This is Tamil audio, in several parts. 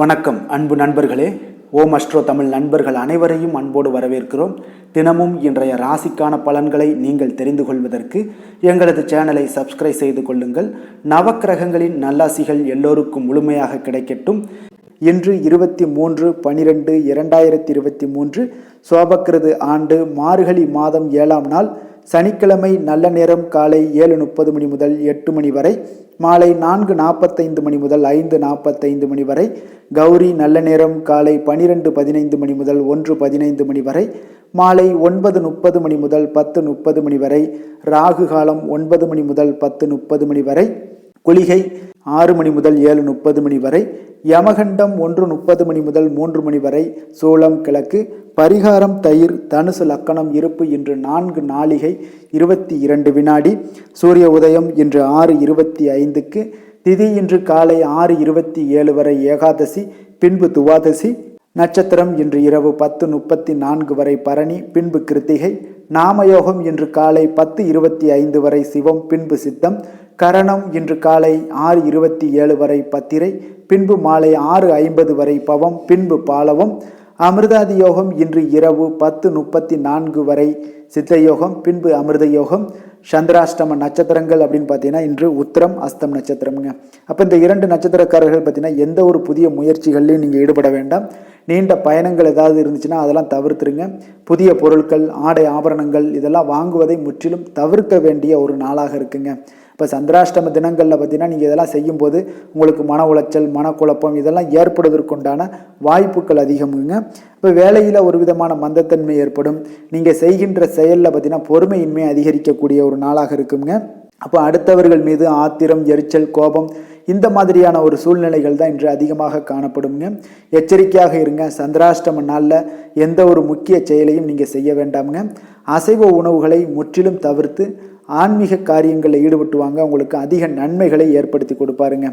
வணக்கம் அன்பு நண்பர்களே. ஓம் அஸ்ட்ரோ தமிழ் நண்பர்கள் அனைவரையும் அன்போடு வரவேற்கிறோம். தினமும் இன்றைய ராசிக்கான பலன்களை நீங்கள் தெரிந்து கொள்வதற்கு எங்களது சேனலை சப்ஸ்கிரைப் செய்து கொள்ளுங்கள். நவக்கிரகங்களின் நல்லாசிகள் எல்லோருக்கும் முழுமையாக கிடைக்கட்டும். இன்று 23/12/2023 சோபக்கிருது ஆண்டு மார்கழி மாதம் 7ஆம் நாள் சனிக்கிழமை. நல்ல நேரம் காலை 7:30 மணி முதல் 8 மணி வரை, மாலை 4:45 மணி முதல் 5:45 மணி வரை. கௌரி நல்ல நேரம் காலை 12:15 மணி முதல் 1:15 மணி வரை, மாலை 9:30 மணி முதல் 10:30 மணி வரை. ராகு காலம் 9 மணி முதல் 10:30 மணி வரை. குளிகை 6 மணி முதல் 7:30 மணி வரை. யமகண்டம் 1:30 மணி முதல் 3 மணி வரை. சூளம் கிழக்கு. பரிகாரம் தயிர். தனுசு லக்கணம் இருப்பு இன்று 4 நாழிகை 22 வினாடி. சூரிய உதயம் இன்று 6:25க்கு. திதி இன்று காலை 6:27 வரை ஏகாதசி, பின்பு துவாதசி. நட்சத்திரம் இன்று இரவு 10:34 வரை பரணி, பின்பு கிருத்திகை. நாமயோகம் இன்று காலை 10:25 வரை சிவம், பின்பு சித்தம். கரணம் இன்று காலை 6:27 வரை பத்திரை, பின்பு மாலை 6:50 வரை பவம், பின்பு பாலவம். அமிர்தாதி யோகம் இன்று இரவு 10:34 வரை சித்தயோகம், பின்பு அமிர்த யோகம். சந்திராஷ்டம நட்சத்திரங்கள் அப்படின்னு பார்த்தீங்கன்னா இன்று உத்திரம் அஸ்தம் நட்சத்திரம்ங்க. அப்போ இந்த 2 நட்சத்திரக்காரர்கள் பார்த்தீங்கன்னா எந்த ஒரு புதிய முயற்சிகள்லையும் நீங்கள் ஈடுபட வேண்டாம். நீண்ட பயணங்கள் ஏதாவது இருந்துச்சுன்னா அதெல்லாம் தவிர்த்துருங்க. புதிய பொருட்கள், ஆடை ஆபரணங்கள் இதெல்லாம் வாங்குவதை முற்றிலும் தவிர்க்க வேண்டிய ஒரு நாளாக இருக்குங்க. இப்போ சந்திராஷ்டம தினங்களில் பார்த்தீங்கன்னா நீங்கள் இதெல்லாம் செய்யும்போது உங்களுக்கு மன உளைச்சல், மனக்குழப்பம் இதெல்லாம் ஏற்படுவதற்குண்டான வாய்ப்புகள் அதிகமுங்க. இப்போ வேலையில் ஒரு விதமான மந்தத்தன்மை ஏற்படும். நீங்கள் செய்கின்ற செயலில் பார்த்தீங்கன்னா பொறுமையின்மை அதிகரிக்கக்கூடிய ஒரு நாளாக இருக்குங்க. அப்போ அடுத்தவர்கள் மீது ஆத்திரம், எரிச்சல், கோபம் இந்த மாதிரியான ஒரு சூழ்நிலைகள் தான் இன்று அதிகமாக காணப்படுங்க. எச்சரிக்கையாக இருங்க. சந்திராஷ்டம நாளில் எந்த ஒரு முக்கிய செயலையும் நீங்கள் செய்ய வேண்டாமுங்க. அசைவ உணவுகளை முற்றிலும் தவிர்த்து ஆன்மீக காரியங்களில் ஈடுபட்டு வாங்க. உங்களுக்கு அதிக நன்மைகளை ஏற்படுத்தி கொடுப்பாருங்க.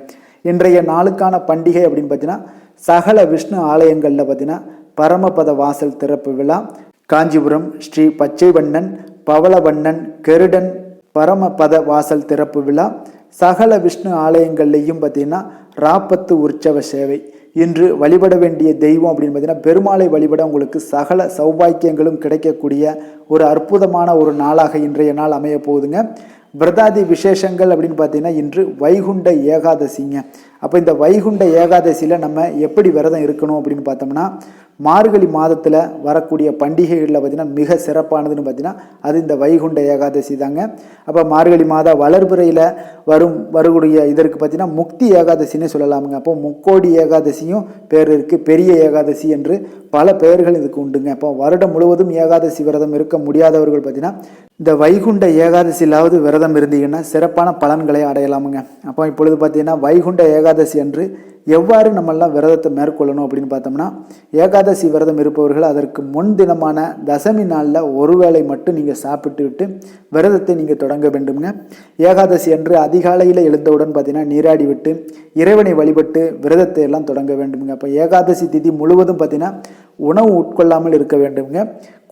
இன்றைய நாளுக்கான பண்டிகை அப்படின்னு பார்த்தீங்கன்னா சகல விஷ்ணு ஆலயங்களில் பார்த்தீங்கன்னா பரமபத வாசல் திறப்பு விழா. காஞ்சிபுரம் ஸ்ரீ பச்சைவண்ணன், பவளவண்ணன், கருடன் பரமபத வாசல் திறப்பு விழா. சகல விஷ்ணு ஆலயங்கள்லையும் பார்த்தீங்கன்னா ராப்பத்து உற்சவ சேவை. இன்று வழிபட வேண்டிய தெய்வம் அப்படின்னு பார்த்தீங்கன்னா பெருமாளை வழிபட உங்களுக்கு சகல சௌபாக்கியங்களும் கிடைக்கக்கூடிய ஒரு அற்புதமான ஒரு நாளாக இன்றைய நாள் அமைய போகுதுங்க. விரதாதி விசேஷங்கள் அப்படின்னு பார்த்தீங்கன்னா இன்று வைகுண்ட ஏகாதசிங்க. அப்போ இந்த வைகுண்ட ஏகாதசியில் நம்ம எப்படி விரதம் இருக்கணும் அப்படின்னு பார்த்தோம்னா, மார்கழி மாதத்தில் வரக்கூடிய பண்டிகைகளில் பார்த்தீங்கன்னா மிக சிறப்பானதுன்னு பார்த்தீங்கன்னா அது இந்த வைகுண்ட ஏகாதசி தாங்க. அப்போ மார்கழி மாத வளர்பிறையில் வரக்கூடிய இதற்கு பார்த்தீங்கன்னா முக்தி ஏகாதசின்னு சொல்லலாமுங்க. அப்போ முக்கோடி ஏகாதசியும் பேர் இருக்குது, பெரிய ஏகாதசி என்று பல பெயர்கள் இதுக்கு உண்டுங்க. அப்போ வருடம் முழுவதும் ஏகாதசி விரதம் இருக்க முடியாதவர்கள் பார்த்தீங்கன்னா இந்த வைகுண்ட ஏகாதசியிலாவது விரதம் இருந்தீங்கன்னா சிறப்பான பலன்களை அடையலாமுங்க. அப்போ இப்பொழுது பார்த்தீங்கன்னா வைகுண்ட ஏகாதசி அன்று எவ்வாறு நம்மெல்லாம் விரதத்தை மேற்கொள்ளணும் அப்படின்னு பார்த்தோம்னா, ஏகாதசி விரதம் இருப்பவர்கள் அதற்கு முன் தினமான தசமி நாளில் ஒரு வேளை மட்டும் நீங்கள் சாப்பிட்டு விட்டு விரதத்தை நீங்கள் தொடங்க வேண்டுங்க. ஏகாதசி அன்று அதிகாலையில் எழுந்தவுடன் பார்த்தீங்கன்னா நீராடி விட்டு இறைவனை வழிபட்டு விரதத்தை எல்லாம் தொடங்க வேண்டுங்க. அப்போ ஏகாதசி திதி முழுவதும் பார்த்தீங்கன்னா உணவு உட்கொள்ளாமல் இருக்க வேண்டுங்க.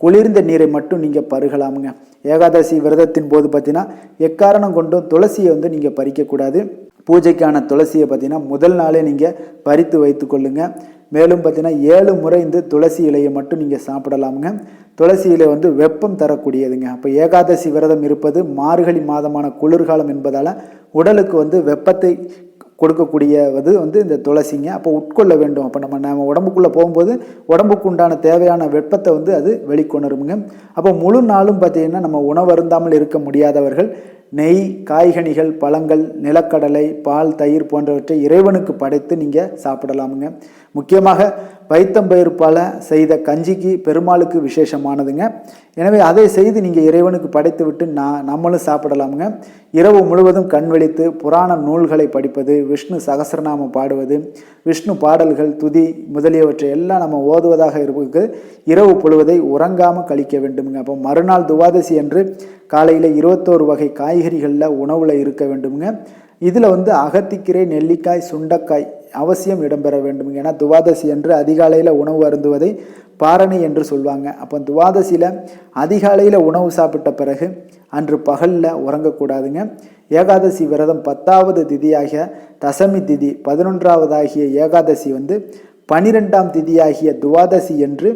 குளிர்ந்த நீரை மட்டும் நீங்கள் பருகலாமுங்க. ஏகாதசி விரதத்தின் போது பார்த்தீங்கன்னா எக்காரணம் கொண்டும் துளசியை நீங்கள் பறிக்கக்கூடாது. பூஜைக்கான துளசியை பார்த்தீங்கன்னா முதல் நாளே நீங்கள் பறித்து வைத்து கொள்ளுங்க. மேலும் பார்த்தீங்கன்னா 7 முறை இந்த துளசி இலையை மட்டும் நீங்கள் சாப்பிடலாமுங்க. துளசி இலை வெப்பம் தரக்கூடியதுங்க. அப்போ ஏகாதசி விரதம் இருப்பது மார்கழி மாதமான குளிர்காலம் என்பதால் உடலுக்கு வெப்பத்தை கொடுக்கக்கூடியது இந்த துளசிங்க. அப்போ உட்கொள்ள வேண்டும். அப்போ நம்ம உடம்புக்குள்ளே போகும்போது உடம்புக்கு உண்டான தேவையான வெப்பத்தை அது வெளிக்கொணருங்க. அப்போ முழு நாளும் பார்த்தீங்கன்னா நம்ம உணவு அருந்தாமல் இருக்க முடியாதவர்கள் நெய், காய்கனிகள், பழங்கள், நிலக்கடலை, பால், தயிர் போன்றவற்றை இறைவனுக்கு படைத்து நீங்கள் சாப்பிடலாமுங்க. முக்கியமாக பைத்தம்பயிர்பால செய்த கஞ்சிக்கு பெருமாளுக்கு விசேஷமானதுங்க. எனவே அதை செய்து நீங்கள் இறைவனுக்கு படைத்து விட்டு நம்மளும் சாப்பிடலாமுங்க. இரவு முழுவதும் கண் விழித்து புராண நூல்களை படிப்பது, விஷ்ணு சகஸ்ரநாமம் பாடுவது, விஷ்ணு பாடல்கள், துதி முதலியவற்றை எல்லாம் நம்ம ஓதுவதாக இருப்பது இரவு பொழுவதை உறங்காமல் கழிக்க வேண்டுமுங்க. அப்போ மறுநாள் துவாதசி அன்று காலையில் 21 வகை காய்கறிகளில் உணவில் இருக்க வேண்டுமுங்க. இதில் அகத்திக்கீரை, நெல்லிக்காய், சுண்டைக்காய் அவசியம் இடம்பெற வேண்டுமுங்க. ஏன்னா துவாதசி அன்று அதிகாலையில் உணவு அருந்துவதை பாரணி என்று சொல்லுவாங்க. அப்போ துவாதசியில் அதிகாலையில் உணவு சாப்பிட்ட பிறகு அன்று பகலில் உறங்கக்கூடாதுங்க. ஏகாதசி விரதம் 10வது திதியாகிய தசமி திதி 11வதாகிய ஏகாதசி 12ஆம் திதியாகிய துவாதசி என்று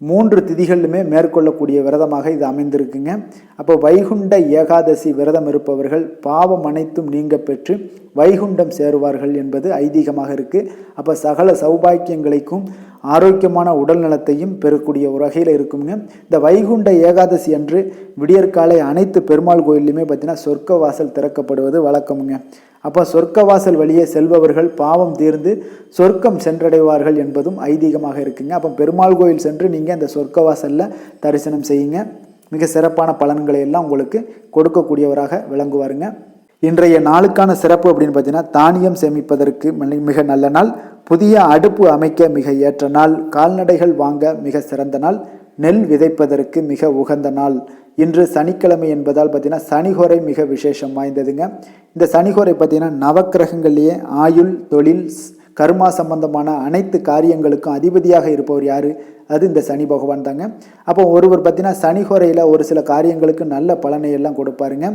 3 திதிகளிலுமே மேற்கொள்ளக்கூடிய விரதமாக இது அமைந்திருக்குங்க. அப்போ வைகுண்ட ஏகாதசி விரதம் இருப்பவர்கள் பாவம் அனைத்தும் நீங்க பெற்று வைகுண்டம் சேருவார்கள் என்பது ஐதீகமாக இருக்கு. அப்போ சகல சௌபாக்கியங்களைக்கும் ஆரோக்கியமான உடல் நலத்தையும் பெறக்கூடிய ஒரு வகையில் இருக்குங்க. இந்த வைகுண்ட ஏகாதசி அன்று விடியற்காலை அனைத்து பெருமாள் கோயிலுமே பார்த்தீங்கன்னா சொர்க்க வாசல் திறக்கப்படுவது வழக்கமுங்க. அப்போ சொர்க்க வாசல் வழியே செல்பவர்கள் பாவம் தீர்ந்து சொர்க்கம் சென்றடைவார்கள் என்பதும் ஐதீகமாக இருக்குங்க. அப்போ பெருமாள் கோயில் சென்று நீங்கள் அந்த சொர்க்க வாசலில் தரிசனம் செய்யுங்க. மிக சிறப்பான பலன்களை எல்லாம் உங்களுக்கு கொடுக்கக்கூடியவராக விளங்குவாருங்க. இன்றைய நாளுக்கான சிறப்பு அப்படின்னு பார்த்தீங்கன்னா தானியம் சேமிப்பதற்கு மிக நல்ல நாள், புதிய அடுப்பு அமைக்க மிக ஏற்ற நாள், கால்நடைகள் வாங்க மிக சிறந்த நாள், நெல் விதைப்பதற்கு மிக உகந்த நாள். இன்று சனிக்கிழமை என்பதால் பார்த்தீங்கன்னா சனிகோரை மிக விசேஷம் வாய்ந்ததுங்க. இந்த சனிகோரை பார்த்தீங்கன்னா நவக்கிரகங்கள்லேயே ஆயுள், தொழில், கர்மா சம்பந்தமான அனைத்து காரியங்களுக்கும் அதிபதியாக இருப்பவர் யாரு? அது இந்த சனி பகவான் தாங்க. அப்போ ஒருவர் பார்த்தீங்கன்னா சனிகோரையில் ஒரு சில காரியங்களுக்கு நல்ல பலனை எல்லாம் கொடுப்பாருங்க.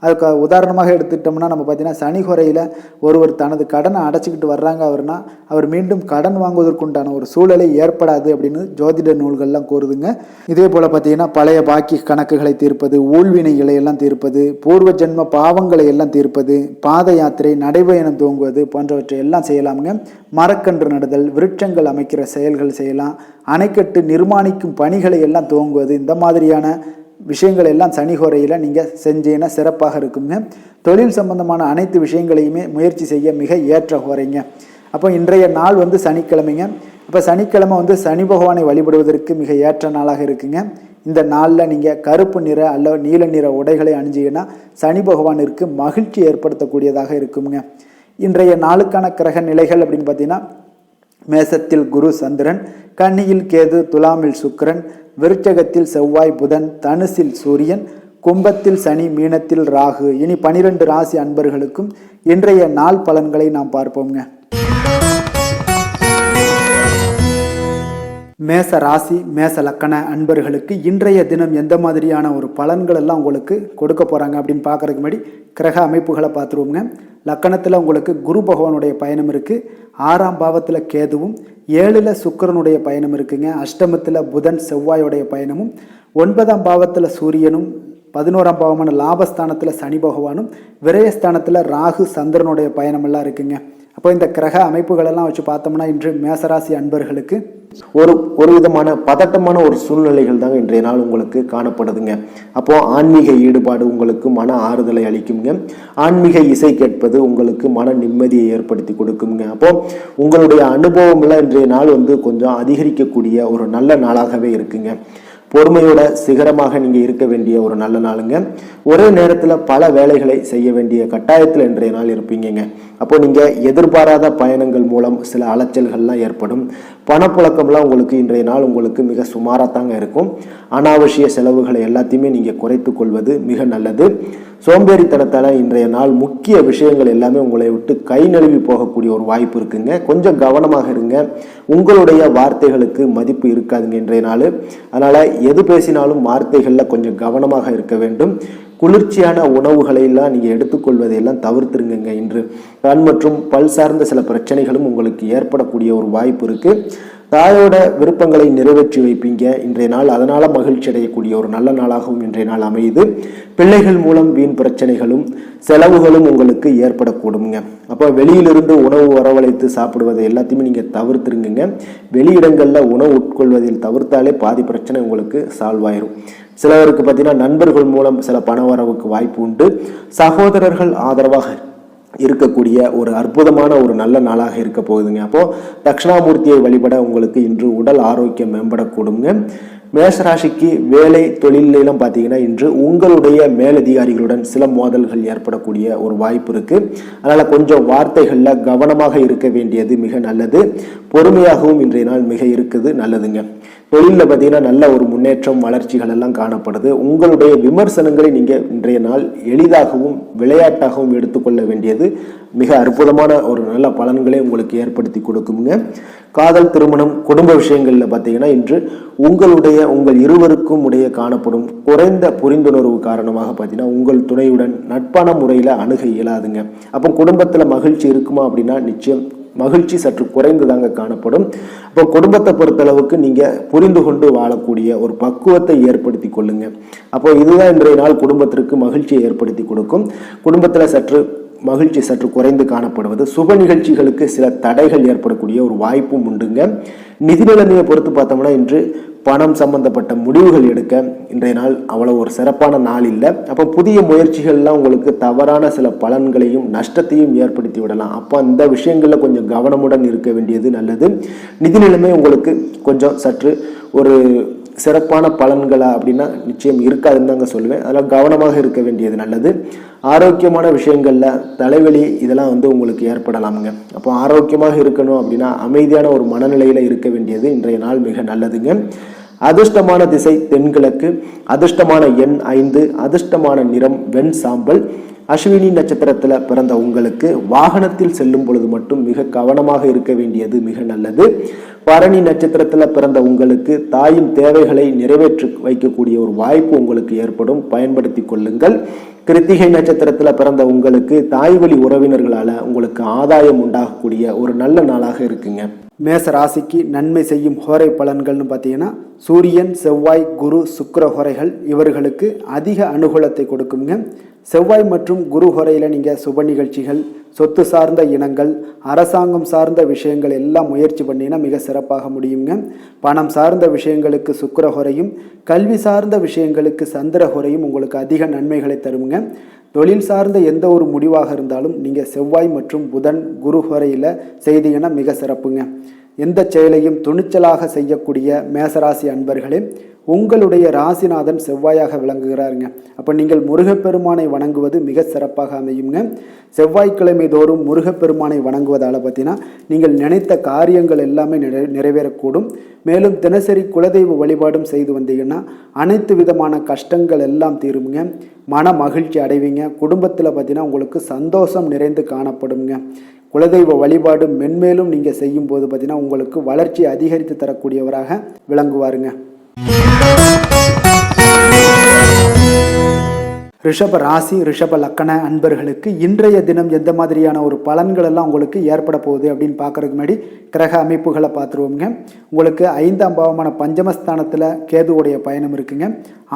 அதுக்கு உதாரணமாக எடுத்துக்கிட்டோம்னா நம்ம பார்த்தீங்கன்னா சனிகொரையில் ஒருவர் தனது கடனை அடைச்சிக்கிட்டு வர்றாங்க அவர்னா அவர் மீண்டும் கடன் வாங்குவதற்குண்டான ஒரு சூழலை ஏற்படாது அப்படின்னு ஜோதிட நூல்கள்லாம் கூறுதுங்க. இதே போல் பார்த்தீங்கன்னா பழைய பாக்கி கணக்குகளை தீர்ப்பது, ஊழ்வினைகளை எல்லாம் தீர்ப்பது, பூர்வ ஜென்ம பாவங்களை எல்லாம் தீர்ப்பது, பாத யாத்திரை, நடைபயணம் துவங்குவது போன்றவற்றை எல்லாம் செய்யலாமுங்க. மரக்கன்று நடுதல், விருட்சங்கள் அமைக்கிற செயல்கள் செய்யலாம், அணைக்கட்டு நிர்மாணிக்கும் பணிகளை எல்லாம் துவங்குவது, இந்த மாதிரியான விஷயங்கள் எல்லாம் சனிகோரையில் நீங்கள் செஞ்சீங்கன்னா சிறப்பாக இருக்குங்க. தொழில் சம்பந்தமான அனைத்து விஷயங்களையுமே முயற்சி செய்ய மிக ஏற்ற ஹோரைங்க. அப்போ இன்றைய நாள் சனிக்கிழமைங்க. அப்போ சனிக்கிழமை சனி பகவானை வழிபடுவதற்கு மிக ஏற்ற நாளாக இருக்குங்க. இந்த நாளில் நீங்கள் கருப்பு நிற அல்ல நீல நிற உடைகளை அணிஞ்சிங்கன்னா சனி பகவானிற்கு மகிழ்ச்சி ஏற்படுத்தக்கூடியதாக இருக்குங்க. இன்றைய நாளுக்கான கிரக நிலைகள் அப்படின்னு பார்த்தீங்கன்னா மேசத்தில் குரு சந்திரன், கன்னியில் கேது, துலாமில் சுக்கிரன், விருச்சகத்தில் செவ்வாய் புதன், தனுசில் சூரியன், கும்பத்தில் சனி, மீனத்தில் ராகு. இனி 12 ராசி அன்பர்களுக்கும் இன்றைய நாள் பலன்களை நாம் பார்ப்போங்க. மேச ராசி மேச லக்கண அன்பர்களுக்கு இன்றைய தினம் எந்த மாதிரியான ஒரு பலன்கள் எல்லாம் உங்களுக்கு கொடுக்க போகிறாங்க அப்படின்னு பார்க்குறதுக்கு முன்னாடி கிரக அமைப்புகளை பார்த்துருவோங்க. லக்கணத்தில் உங்களுக்கு குரு பகவானுடைய பயணம் இருக்குது, 6ஆம் பாவத்தில் கேதுவும், 7ல் சுக்கிரனுடைய பயணம் இருக்குங்க, அஷ்டமத்தில் புதன் செவ்வாயோடைய பயணமும், 9ஆம் பாவத்தில் சூரியனும், 11ஆம் பாவமான லாபஸ்தானத்தில் சனி பகவானும், விரயஸ்தானத்தில் ராகு சந்திரனுடைய பயணமெல்லாம் இருக்குங்க. அப்போ இந்த கிரக அமைப்புகளெல்லாம் வச்சு பார்த்தோம்னா இன்று மேசராசி அன்பர்களுக்கு ஒரு விதமான பதட்டமான ஒரு சூழ்நிலைகள் தாங்க இன்றைய நாள் உங்களுக்கு காணப்படுதுங்க. அப்போ ஆன்மீக ஈடுபாடு உங்களுக்கு மன ஆறுதலை அளிக்குங்க. ஆன்மீக இசை கேட்பது உங்களுக்கு மன நிம்மதியை ஏற்படுத்தி கொடுக்குங்க. அப்போ உங்களுடைய அனுபவம் எல்லாம் இன்றைய நாள் கொஞ்சம் அதிகரிக்கக்கூடிய ஒரு நல்ல நாளாகவே இருக்குங்க. பொறுமையோட சிகரமாக நீங்கள் இருக்க வேண்டிய ஒரு நல்ல நாளுங்க. ஒரே நேரத்தில் பல வேலைகளை செய்ய வேண்டிய கட்டாயத்தில் இன்றைய நாள் இருப்பீங்க. அப்போ நீங்கள் எதிர்பாராத பயணங்கள் மூலம் சில அலைச்சல்கள்லாம் ஏற்படும். பணப்புழக்கம்லாம் உங்களுக்கு இன்றைய நாள் உங்களுக்கு மிக சுமாராக தாங்க இருக்கும். அனாவசிய செலவுகளை எல்லாத்தையுமே நீங்கள் குறைத்து கொள்வது மிக நல்லது. சோம்பேறித்தனத்தால் இன்றைய நாள் முக்கிய விஷயங்கள் எல்லாமே உங்களை விட்டு கை நழுவி போகக்கூடிய ஒரு வாய்ப்பு இருக்குங்க. கொஞ்சம் கவனமாக இருங்க. உங்களுடைய வார்த்தைகளுக்கு மதிப்பு இருக்காதுங்க இன்றைய நாள். அதனால் எது பேசினாலும் வார்த்தைகளில் கொஞ்சம் கவனமாக இருக்க வேண்டும். குளிர்ச்சியான உணவுகளை எல்லாம் நீங்கள் எடுத்துக்கொள்வதையெல்லாம் தவிர்த்துருங்க. இன்று கண் மற்றும் பல் சார்ந்த சில பிரச்சனைகளும் உங்களுக்கு ஏற்படக்கூடிய ஒரு வாய்ப்பு இருக்குது. தாயோட விருப்பங்களை நிறைவேற்றி வைப்பீங்க இன்றைய நாள். அதனால மகிழ்ச்சி அடையக்கூடிய ஒரு நல்ல நாளாகவும் இன்றைய நாள் அமையுது. பிள்ளைகள் மூலம் வீண் பிரச்சனைகளும் செலவுகளும் உங்களுக்கு ஏற்படக்கூடுங்க. அப்போ வெளியிலிருந்து உணவு வரவழைத்து சாப்பிடுவதை எல்லாத்தையுமே நீங்கள் தவிர்த்துருங்க. வெளியிடங்களில் உணவு உட்கொள்வதில் தவிர்த்தாலே பாதி பிரச்சனை உங்களுக்கு சால்வ் ஆயிரும். சிலருக்கு பார்த்தீங்கன்னா நண்பர்கள் மூலம் சில பண வரவுக்கு வாய்ப்பு உண்டு. சகோதரர்கள் ஆதரவாக இருக்கக்கூடிய ஒரு அற்புதமான ஒரு நல்ல நாளாக இருக்க போகுதுங்க. அப்போ தட்சிணாமூர்த்தியை வழிபட உங்களுக்கு இன்று உடல் ஆரோக்கியம் மேம்படக்கூடுங்க. மேஷராசிக்கு வேலை தொழிலெல்லாம் பார்த்தீங்கன்னா இன்று உங்களுடைய மேலதிகாரிகளுடன் சில மோதல்கள் ஏற்படக்கூடிய ஒரு வாய்ப்பு இருக்கு. அதனால கொஞ்சம் வார்த்தைகளில் கவனமாக இருக்க வேண்டியது மிக நல்லது. பொறுமையாகவும் இன்றைய நாள் மிக இருக்குது நல்லதுங்க. தொழிலில் பார்த்தீங்கன்னா நல்ல ஒரு முன்னேற்றம் வளர்ச்சிகள் எல்லாம் காணப்படுது. உங்களுடைய விமர்சனங்களை நீங்கள் இன்றைய நாள் எளிதாகவும் விளையாட்டாகவும் எடுத்துக்கொள்ள வேண்டியது மிக அற்புதமான ஒரு நல்ல பலன்களை உங்களுக்கு ஏற்படுத்தி கொடுக்குங்க. காதல், திருமணம், குடும்ப விஷயங்களில் பார்த்தீங்கன்னா இன்று உங்கள் இருவருக்கும் இடையே காணப்படும் குறைந்த புரிந்துணர்வு காரணமாக பார்த்தீங்கன்னா உங்கள் துணையுடன் நட்பான முறையில் அணுக இயலாதுங்க. அப்போ குடும்பத்தில் மகிழ்ச்சி இருக்குமா அப்படின்னா நிச்சயம் மகிழ்ச்சி சற்று குறைந்து தாங்க காணப்படும். அப்போ குடும்பத்தை பொறுத்தளவுக்கு நீங்க புரிந்து கொண்டு வாழக்கூடிய ஒரு பக்குவத்தை ஏற்படுத்தி கொள்ளுங்க. அப்போ இதுதான் இன்றைய நாள் குடும்பத்திற்கு மகிழ்ச்சியை ஏற்படுத்தி கொடுக்கும். குடும்பத்துல மகிழ்ச்சி சற்று குறைந்து காணப்படுவது, சுப நிகழ்ச்சிகளுக்கு சில தடைகள் ஏற்படக்கூடிய ஒரு வாய்ப்பும் உண்டுங்க. நிதி நிலைமையை பொறுத்து பார்த்தோம்னா இன்று பணம் சம்பந்தப்பட்ட முடிவுகள் எடுக்க இன்றைய நாள் அவ்வளவு ஒரு சிறப்பான நாள் இல்லை. அப்போ புதிய முயற்சிகள்லாம் உங்களுக்கு தவறான சில பலன்களையும் நஷ்டத்தையும் ஏற்படுத்தி விடலாம். அப்போ அந்த விஷயங்கள்ல கொஞ்சம் கவனமுடன் இருக்க வேண்டியது நல்லது. நிதி நிலைமை உங்களுக்கு கொஞ்சம் சற்று ஒரு சிறப்பான பலன்களா அப்படின்னா நிச்சயம் இருக்காதுன்னு தாங்க சொல்லுவேன். அதெல்லாம் கவனமாக இருக்க வேண்டியது நல்லது. ஆரோக்கியமான விஷயங்கள்ல தலைவலி இதெல்லாம் உங்களுக்கு ஏற்படலாமுங்க. அப்போ ஆரோக்கியமாக இருக்கணும் அப்படின்னா அமைதியான ஒரு மனநிலையில இருக்க வேண்டியது இன்றைய நாள் மிக நல்லதுங்க. அதிர்ஷ்டமான திசை தென்கிழக்கு, அதிர்ஷ்டமான எண் 5, அதிர்ஷ்டமான நிறம் வெண் சாம்பல். அஸ்வினி நட்சத்திரத்துல பிறந்த உங்களுக்கு வாகனத்தில் செல்லும் பொழுது மட்டும் மிக கவனமாக இருக்க வேண்டியது மிக நல்லது. பரணி நட்சத்திரத்துல பிறந்த உங்களுக்கு தாயின் தேவைகளை நிறைவேற்றி வைக்கக்கூடிய ஒரு வாய்ப்பு உங்களுக்கு ஏற்படும், பயன்படுத்தி கொள்ளுங்கள். கிருத்திகை நட்சத்திரத்துல பிறந்த உங்களுக்கு தாய் வழி உறவினர்களால உங்களுக்கு ஆதாயம் உண்டாகக்கூடிய ஒரு நல்ல நாளாக இருக்குங்க. மேச ராசிக்கு நன்மை செய்யும் ஹோரை பலன்கள்னு பார்த்தீங்கன்னா சூரியன், செவ்வாய், குரு, சுக்கிர ஹோரைகள் இவர்களுக்கு அதிக அனுகூலத்தை கொடுக்குங்க. செவ்வாய் மற்றும் குரு ஹோரையில் நீங்கள் சுப நிகழ்ச்சிகள், சொத்து சார்ந்த இனங்கள், அரசாங்கம் சார்ந்த விஷயங்கள் எல்லாம் முயற்சி பண்ணினா மிக சிறப்பாக முடியுங்க. பணம் சார்ந்த விஷயங்களுக்கு சுக்கிர ஹோரையும், கல்வி சார்ந்த விஷயங்களுக்கு சந்திர ஹோரையும் உங்களுக்கு அதிக நன்மைகளை தருங்க. தொழில் சார்ந்த எந்த ஒரு முடிவாக இருந்தாலும் நீங்கள் செவ்வாய் மற்றும் புதன், குரு ஹோரையில் செய்தீங்கன்னா மிக சிறப்புங்க. எந்த செயலையும் துணிச்சலாக செய்யக்கூடிய மேசராசி அன்பர்களே, உங்களுடைய ராசிநாதன் செவ்வாயாக விளங்குகிறாருங்க. அப்போ நீங்கள் முருகப்பெருமானை வணங்குவது மிக சிறப்பாக அமையுங்க. செவ்வாய்க்கிழமை தோறும் முருகப்பெருமானை வணங்குவதால் பார்த்தீங்கன்னா நீங்கள் நினைத்த காரியங்கள் எல்லாமே நிறைவேறக்கூடும். மேலும் தினசரி குலதெய்வ வழிபாடும் செய்து வந்தீங்கன்னா அனைத்து விதமான கஷ்டங்கள் எல்லாம் தீருங்க, மன மகிழ்ச்சி அடைவீங்க. குடும்பத்தில் பார்த்தீங்கன்னா உங்களுக்கு சந்தோஷம் நிறைந்து காணப்படுங்க. குலதெய்வ வழிபாடு மென்மேலும் நீங்கள் செய்யும் போது பார்த்தீங்கன்னா உங்களுக்கு வளர்ச்சி அதிகரித்து தரக்கூடியவராக விளங்குவாருங்க. ரிஷப ராசி, ரிஷப லக்கண அன்பர்களுக்கு இன்றைய தினம் எந்த மாதிரியான ஒரு பலன்கள் எல்லாம் உங்களுக்கு ஏற்பட போகுது அப்படின்னு பார்க்கறதுக்கு முன்னாடி கிரக அமைப்புகளை பார்த்துருவோங்க. உங்களுக்கு 5ஆம் பாவமான பஞ்சமஸ்தானத்தில் கேதுவுடைய பயணம் இருக்குங்க.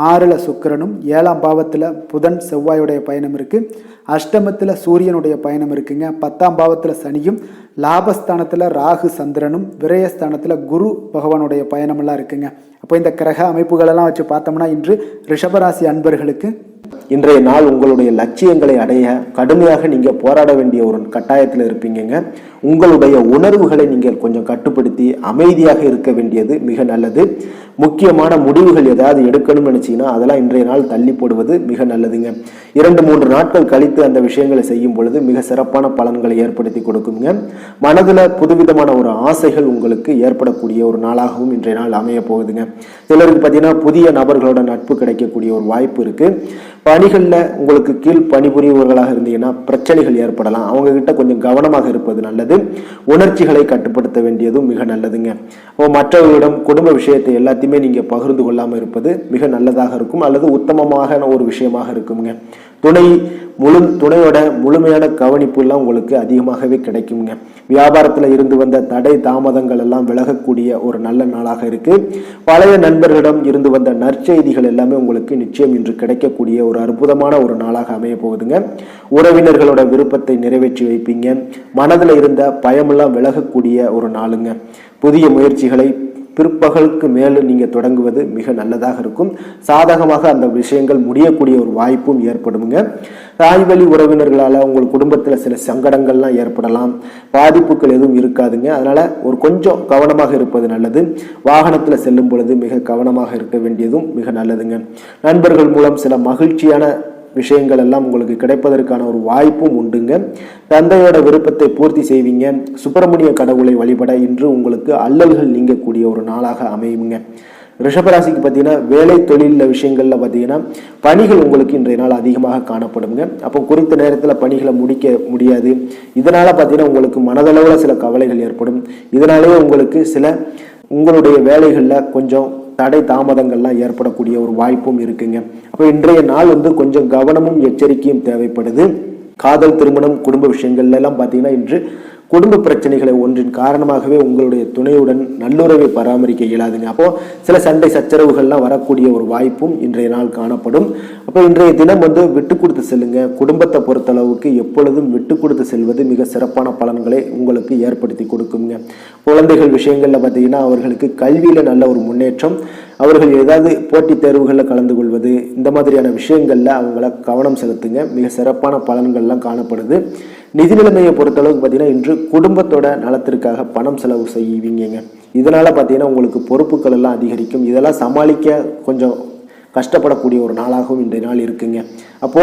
6ல் சுக்கிரனும், 7ஆம் பாவத்தில் புதன் செவ்வாயுடைய பயணம் இருக்குது. அஷ்டமத்தில் சூரியனுடைய பயணம் இருக்குங்க. 10ஆம் பாவத்தில் சனியும், லாபஸ்தானத்தில் ராகு சந்திரனும், விரயஸ்தானத்தில் குரு பகவானுடைய பயணமெல்லாம் இருக்குங்க. அப்போ இந்த கிரக அமைப்புகளெல்லாம் வச்சு பார்த்தோம்னா இன்று ரிஷபராசி அன்பர்களுக்கு இன்றைய நாள் உங்களுடைய லட்சியங்களை அடைய கடுமையாக நீங்க போராட வேண்டிய ஒரு கட்டாயத்தில் இருப்பீங்க. உங்களுடைய உணர்வுகளை நீங்கள் கொஞ்சம் கட்டுப்படுத்தி அமைதியாக இருக்க வேண்டியது மிக நல்லது. முக்கியமான முடிவுகள் ஏதாவது எடுக்கணும்னு நினைச்சீங்கன்னா அதெல்லாம் இன்றைய நாள் தள்ளி போடுவது மிக நல்லதுங்க. 2-3 நாட்கள் கழித்து அந்த விஷயங்களை செய்யும் பொழுது மிக சிறப்பான பலன்களை ஏற்படுத்தி கொடுக்குங்க. மனதுல புதுவிதமான ஒரு ஆசைகள் உங்களுக்கு ஏற்படக்கூடிய ஒரு நாளாகவும் இன்றைய நாள் அமைய போகுதுங்க. சிலருக்கு பார்த்தீங்கன்னா புதிய நபர்களோட நட்பு கிடைக்கக்கூடிய ஒரு வாய்ப்பு இருக்கு. பணிகள்ல உங்களுக்கு கீழ் பணிபுரியவர்களாக இருந்தீங்கன்னா பிரச்சனைகள் ஏற்படலாம். அவங்க கிட்ட கொஞ்சம் கவனமாக இருப்பது நல்லது. உணர்ச்சிகளை கட்டுப்படுத்த வேண்டியதும் மிக நல்லதுங்க. மற்றவர்களிடம் குடும்ப விஷயத்தை எல்லாத்தையுமே நீங்க பகிர்ந்து கொள்ளாம இருப்பது மிக நல்லதாக இருக்கும், அல்லது உத்தமமான ஒரு விஷயமாக இருக்குங்க. துணையோட முழுமையான கவனிப்பு எல்லாம் உங்களுக்கு அதிகமாகவே கிடைக்குங்க. வியாபாரத்துல இருந்து வந்த தடை தாமதங்கள் எல்லாம் விலகக்கூடிய ஒரு நல்ல நாளாக இருக்கு. பழைய நண்பர்களிடம் இருந்து வந்த நற்செய்திகள் எல்லாமே உங்களுக்கு நிச்சயம் இன்று கிடைக்கக்கூடிய ஒரு அற்புதமான ஒரு நாளாக அமைய போகுதுங்க. உறவினர்களோட விருப்பத்தை நிறைவேற்றி வைப்பீங்க. மனதில் இருந்த பயமெல்லாம் விலகக்கூடிய ஒரு நாளுங்க. புதிய முயற்சிகளை பிற்பகலுக்கு மேலும் நீங்க தொடங்குவது மிக நல்லதாக இருக்கும். சாதகமாக அந்த விஷயங்கள் முடியக்கூடிய ஒரு வாய்ப்பும் ஏற்படுங்க. தாய்வழி உறவினர்களால உங்கள் குடும்பத்துல சில சங்கடங்கள்லாம் ஏற்படலாம். பாதிப்புகள் எதுவும் இருக்காதுங்க. அதனால ஒரு கொஞ்சம் கவனமாக இருப்பது நல்லது. வாகனத்துல செல்லும் பொழுது மிக கவனமாக இருக்க வேண்டியதும் மிக நல்லதுங்க. நண்பர்கள் மூலம் சில மகிழ்ச்சியான விஷயங்கள் எல்லாம் உங்களுக்கு கிடைப்பதற்கான ஒரு வாய்ப்பும் உண்டுங்க. தந்தையோட விருப்பத்தை பூர்த்தி செய்வீங்க. சுப்பிரமணிய கடவுளை வழிபட இன்று உங்களுக்கு அல்லல்கள் நீங்கக்கூடிய ஒரு நாளாக அமையுங்க. ரிஷபராசிக்கு பார்த்தீங்கன்னா வேலை தொழில் விஷயங்கள்ல பார்த்தீங்கன்னா பணிகள் உங்களுக்கு இன்றைய நாள் அதிகமாக காணப்படுங்க. அப்போ குறித்த நேரத்தில் பணிகளை முடிக்க முடியாது. இதனால பார்த்தீங்கன்னா உங்களுக்கு மனதளவில் சில கவலைகள் ஏற்படும். இதனாலேயே உங்களுக்கு உங்களுடைய வேலைகளில் கொஞ்சம் தடை தாமதங்கள்லாம் ஏற்படக்கூடிய ஒரு வாய்ப்பும் இருக்குங்க. அப்போ இன்றைய நாள் கொஞ்சம் கவனமும் எச்சரிக்கையும் தேவைப்படுது. காதல், திருமணம், குடும்ப விஷயங்கள்ல எல்லாம் பார்த்தீங்கன்னா இன்று குடும்ப பிரச்சனைகளை ஒன்றின் காரணமாகவே உங்களுடைய துணையுடன் நல்லுறவை பராமரிக்க இயலாதுங்க. அப்போ சில சண்டை சச்சரவுகள்லாம் வரக்கூடிய ஒரு வாய்ப்பும் இன்றைய நாள் காணப்படும். அப்போ இன்றைய தினம் விட்டு கொடுத்து செல்லுங்க. குடும்பத்தை பொறுத்தளவுக்கு எப்பொழுதும் விட்டு கொடுத்து செல்வது மிக சிறப்பான பலன்களை உங்களுக்கு ஏற்படுத்தி கொடுக்குங்க. குழந்தைகள் விஷயங்கள்ல பார்த்தீங்கன்னா அவர்களுக்கு கல்வியில நல்ல ஒரு முன்னேற்றம், அவர்கள் ஏதாவது போட்டித் தேர்வுகளில் கலந்து கொள்வது, இந்த மாதிரியான விஷயங்கள்ல அவங்கள கவனம் செலுத்துங்க. மிக சிறப்பான பலன்கள்லாம் காணப்படுது. நிதி நிலைமையை பொறுத்தளவுக்கு பார்த்தீங்கன்னா இன்று குடும்பத்தோட நலத்திற்காக பணம் செலவு செய்வீங்க. இதனால பார்த்தீங்கன்னா உங்களுக்கு பொறுப்புகள் எல்லாம் அதிகரிக்கும். இதெல்லாம் சமாளிக்க கொஞ்சம் கஷ்டப்படக்கூடிய ஒரு நாளாகவும் இன்றைய நாள் இருக்குங்க. அப்போ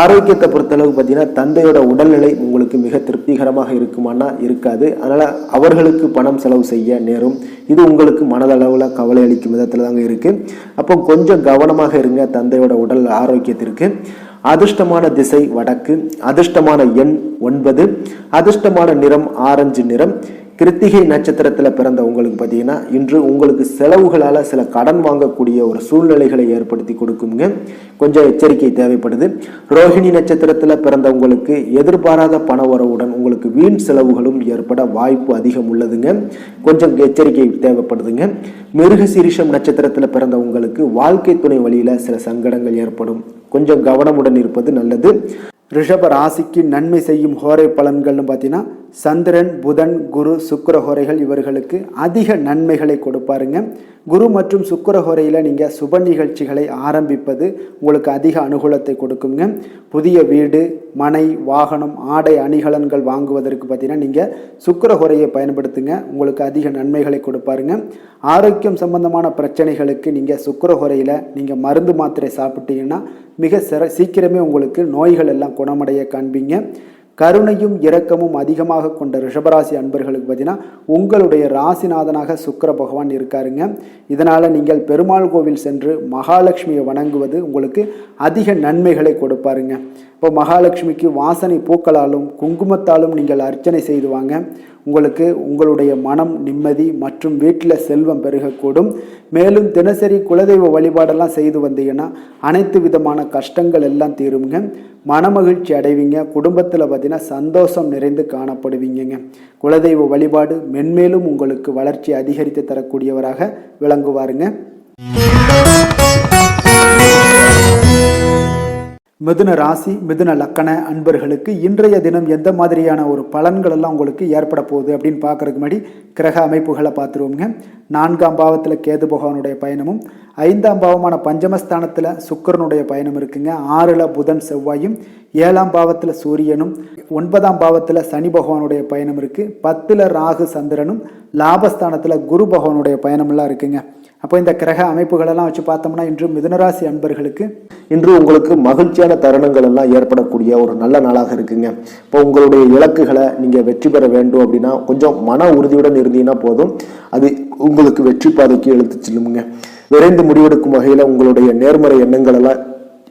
ஆரோக்கியத்தை பொறுத்தளவுக்கு பார்த்தீங்கன்னா தந்தையோட உடல்நிலை உங்களுக்கு மிக திருப்திகரமாக இருக்குமானா இருக்காது. அதனால அவர்களுக்கு பணம் செலவு செய்ய நேரும். இது உங்களுக்கு மனதளவில் கவலை அளிக்கும் விதத்தில் தாங்க இருக்கு. அப்போ கொஞ்சம் கவனமாக இருங்க தந்தையோட உடல் ஆரோக்கியத்திற்கு. அதிர்ஷ்டமான திசை வடக்கு, அதிர்ஷ்டமான எண் 9, அதிர்ஷ்டமான நிறம் ஆரஞ்சு நிறம். கிருத்திகை நட்சத்திரத்தில் பிறந்த உங்களுக்கு பார்த்தீங்கன்னா இன்று உங்களுக்கு செலவுகளால் சில கடன் வாங்கக்கூடிய ஒரு சூழ்நிலைகளை ஏற்படுத்தி கொடுக்குங்க. கொஞ்சம் எச்சரிக்கை தேவைப்படுது. ரோஹிணி நட்சத்திரத்தில் பிறந்த உங்களுக்கு எதிர்பாராத பண வரவுடன் உங்களுக்கு வீண் செலவுகளும் ஏற்பட வாய்ப்பு அதிகம் உள்ளதுங்க. கொஞ்சம் எச்சரிக்கை தேவைப்படுதுங்க. மிருகசீரிஷம் நட்சத்திரத்தில் பிறந்த உங்களுக்கு வாழ்க்கை துணை வழியில் சில சங்கடங்கள் ஏற்படும். கொஞ்சம் கவனமுடன் இருப்பது நல்லது. ரிஷப ராசிக்கு நன்மை செய்யும் ஹோரை பலன்கள்னு பார்த்தீங்கன்னா சந்திரன், புதன், குரு, சுக்கிர ஹோரைகள் இவர்களுக்கு அதிக நன்மைகளை கொடுப்பாருங்க. குரு மற்றும் சுக்கிர ஹோரையில் நீங்கள் சுப நிகழ்ச்சிகளை ஆரம்பிப்பது உங்களுக்கு அதிக அனுகூலத்தை கொடுக்குங்க. புதிய வீடு, மனை, வாகனம், ஆடை அணிகலன்கள் வாங்குவதற்கு பார்த்தீங்கன்னா நீங்கள் சுக்கிர ஹோரையை பயன்படுத்துங்க. உங்களுக்கு அதிக நன்மைகளை கொடுப்பாருங்க. ஆரோக்கியம் சம்பந்தமான பிரச்சனைகளுக்கு நீங்கள் சுக்கிர ஹோரையில் நீங்கள் மருந்து மாத்திரை சாப்பிட்டீங்கன்னா மிக சீக்கிரமே உங்களுக்கு நோய்கள் எல்லாம் குணமடைய காண்பீங்க. கருணையும் இரக்கமும் அதிகமாக கொண்ட ரிஷபராசி அன்பர்களுக்கு பார்த்தீங்கன்னா உங்களுடைய ராசிநாதனாக சுக்கிர பகவான் இருக்காருங்க. இதனால் நீங்கள் பெருமாள் கோவில் சென்று மகாலட்சுமியை வணங்குவது உங்களுக்கு அதிக நன்மைகளை கொடுப்பாருங்க. இப்போ மகாலட்சுமிக்கு வாசனை பூக்களாலும் குங்குமத்தாலும் நீங்கள் அர்ச்சனை செய்து வாங்க. உங்களுக்கு உங்களுடைய மனம் நிம்மதி மற்றும் வீட்டில் செல்வம் பெருகக்கூடும். மேலும் தினசரி குலதெய்வ வழிபாடெல்லாம் செய்து வந்தீங்கன்னா அனைத்து விதமான கஷ்டங்கள் எல்லாம் தீருங்க. மனமகிழ்ச்சி அடைவீங்க. குடும்பத்தில் பார்த்தீங்கன்னா சந்தோஷம் நிறைந்து காணப்படுவீங்க. குலதெய்வ வழிபாடு மென்மேலும் உங்களுக்கு வளர்ச்சி அதிகரித்து தரக்கூடியவராக விளங்குவாருங்க. மிதுன ராசி, மிதுன லக்கண அன்பர்களுக்கு இன்றைய தினம் எந்த மாதிரியான ஒரு பலன்கள் எல்லாம் உங்களுக்கு ஏற்பட போகுது அப்படின்னு பார்க்கறதுக்கு முன்னாடி கிரக அமைப்புகளை பார்த்துருவோங்க. 4ஆம் பாவத்தில் கேது பகவானுடைய பயணமும், 5ஆம் பாவமான பஞ்சமஸ்தானத்தில் சுக்கிரனுடைய பயணம் இருக்குங்க. 6ல் புதன் செவ்வாயும், 7ஆம் பாவத்தில் சூரியனும், 9ஆம் பாவத்தில் சனி பகவானுடைய பயணம் இருக்குது. 10ல் ராகு சந்திரனும், லாபஸ்தானத்தில் குரு பகவானுடைய பயணமெல்லாம் இருக்குங்க. அப்போ இந்த கிரக அமைப்புகளெல்லாம் வச்சு பார்த்தோம்னா இன்று மிதுனராசி அன்பர்களுக்கு இன்று உங்களுக்கு மகிழ்ச்சியான தருணங்கள் எல்லாம் ஏற்படக்கூடிய ஒரு நல்ல நாளாக இருக்குங்க. இப்போ உங்களுடைய இலக்குகளை நீங்கள் வெற்றி பெற வேண்டும் அப்படின்னா கொஞ்சம் மன உறுதியுடன் இருந்தீங்கன்னா போதும், அது உங்களுக்கு வெற்றி பாதைக்கு இழுத்து செல்லுங்க. விரைந்து முடிவெடுக்கும் வகையில் உங்களுடைய நேர்மறை எண்ணங்கள் எல்லாம்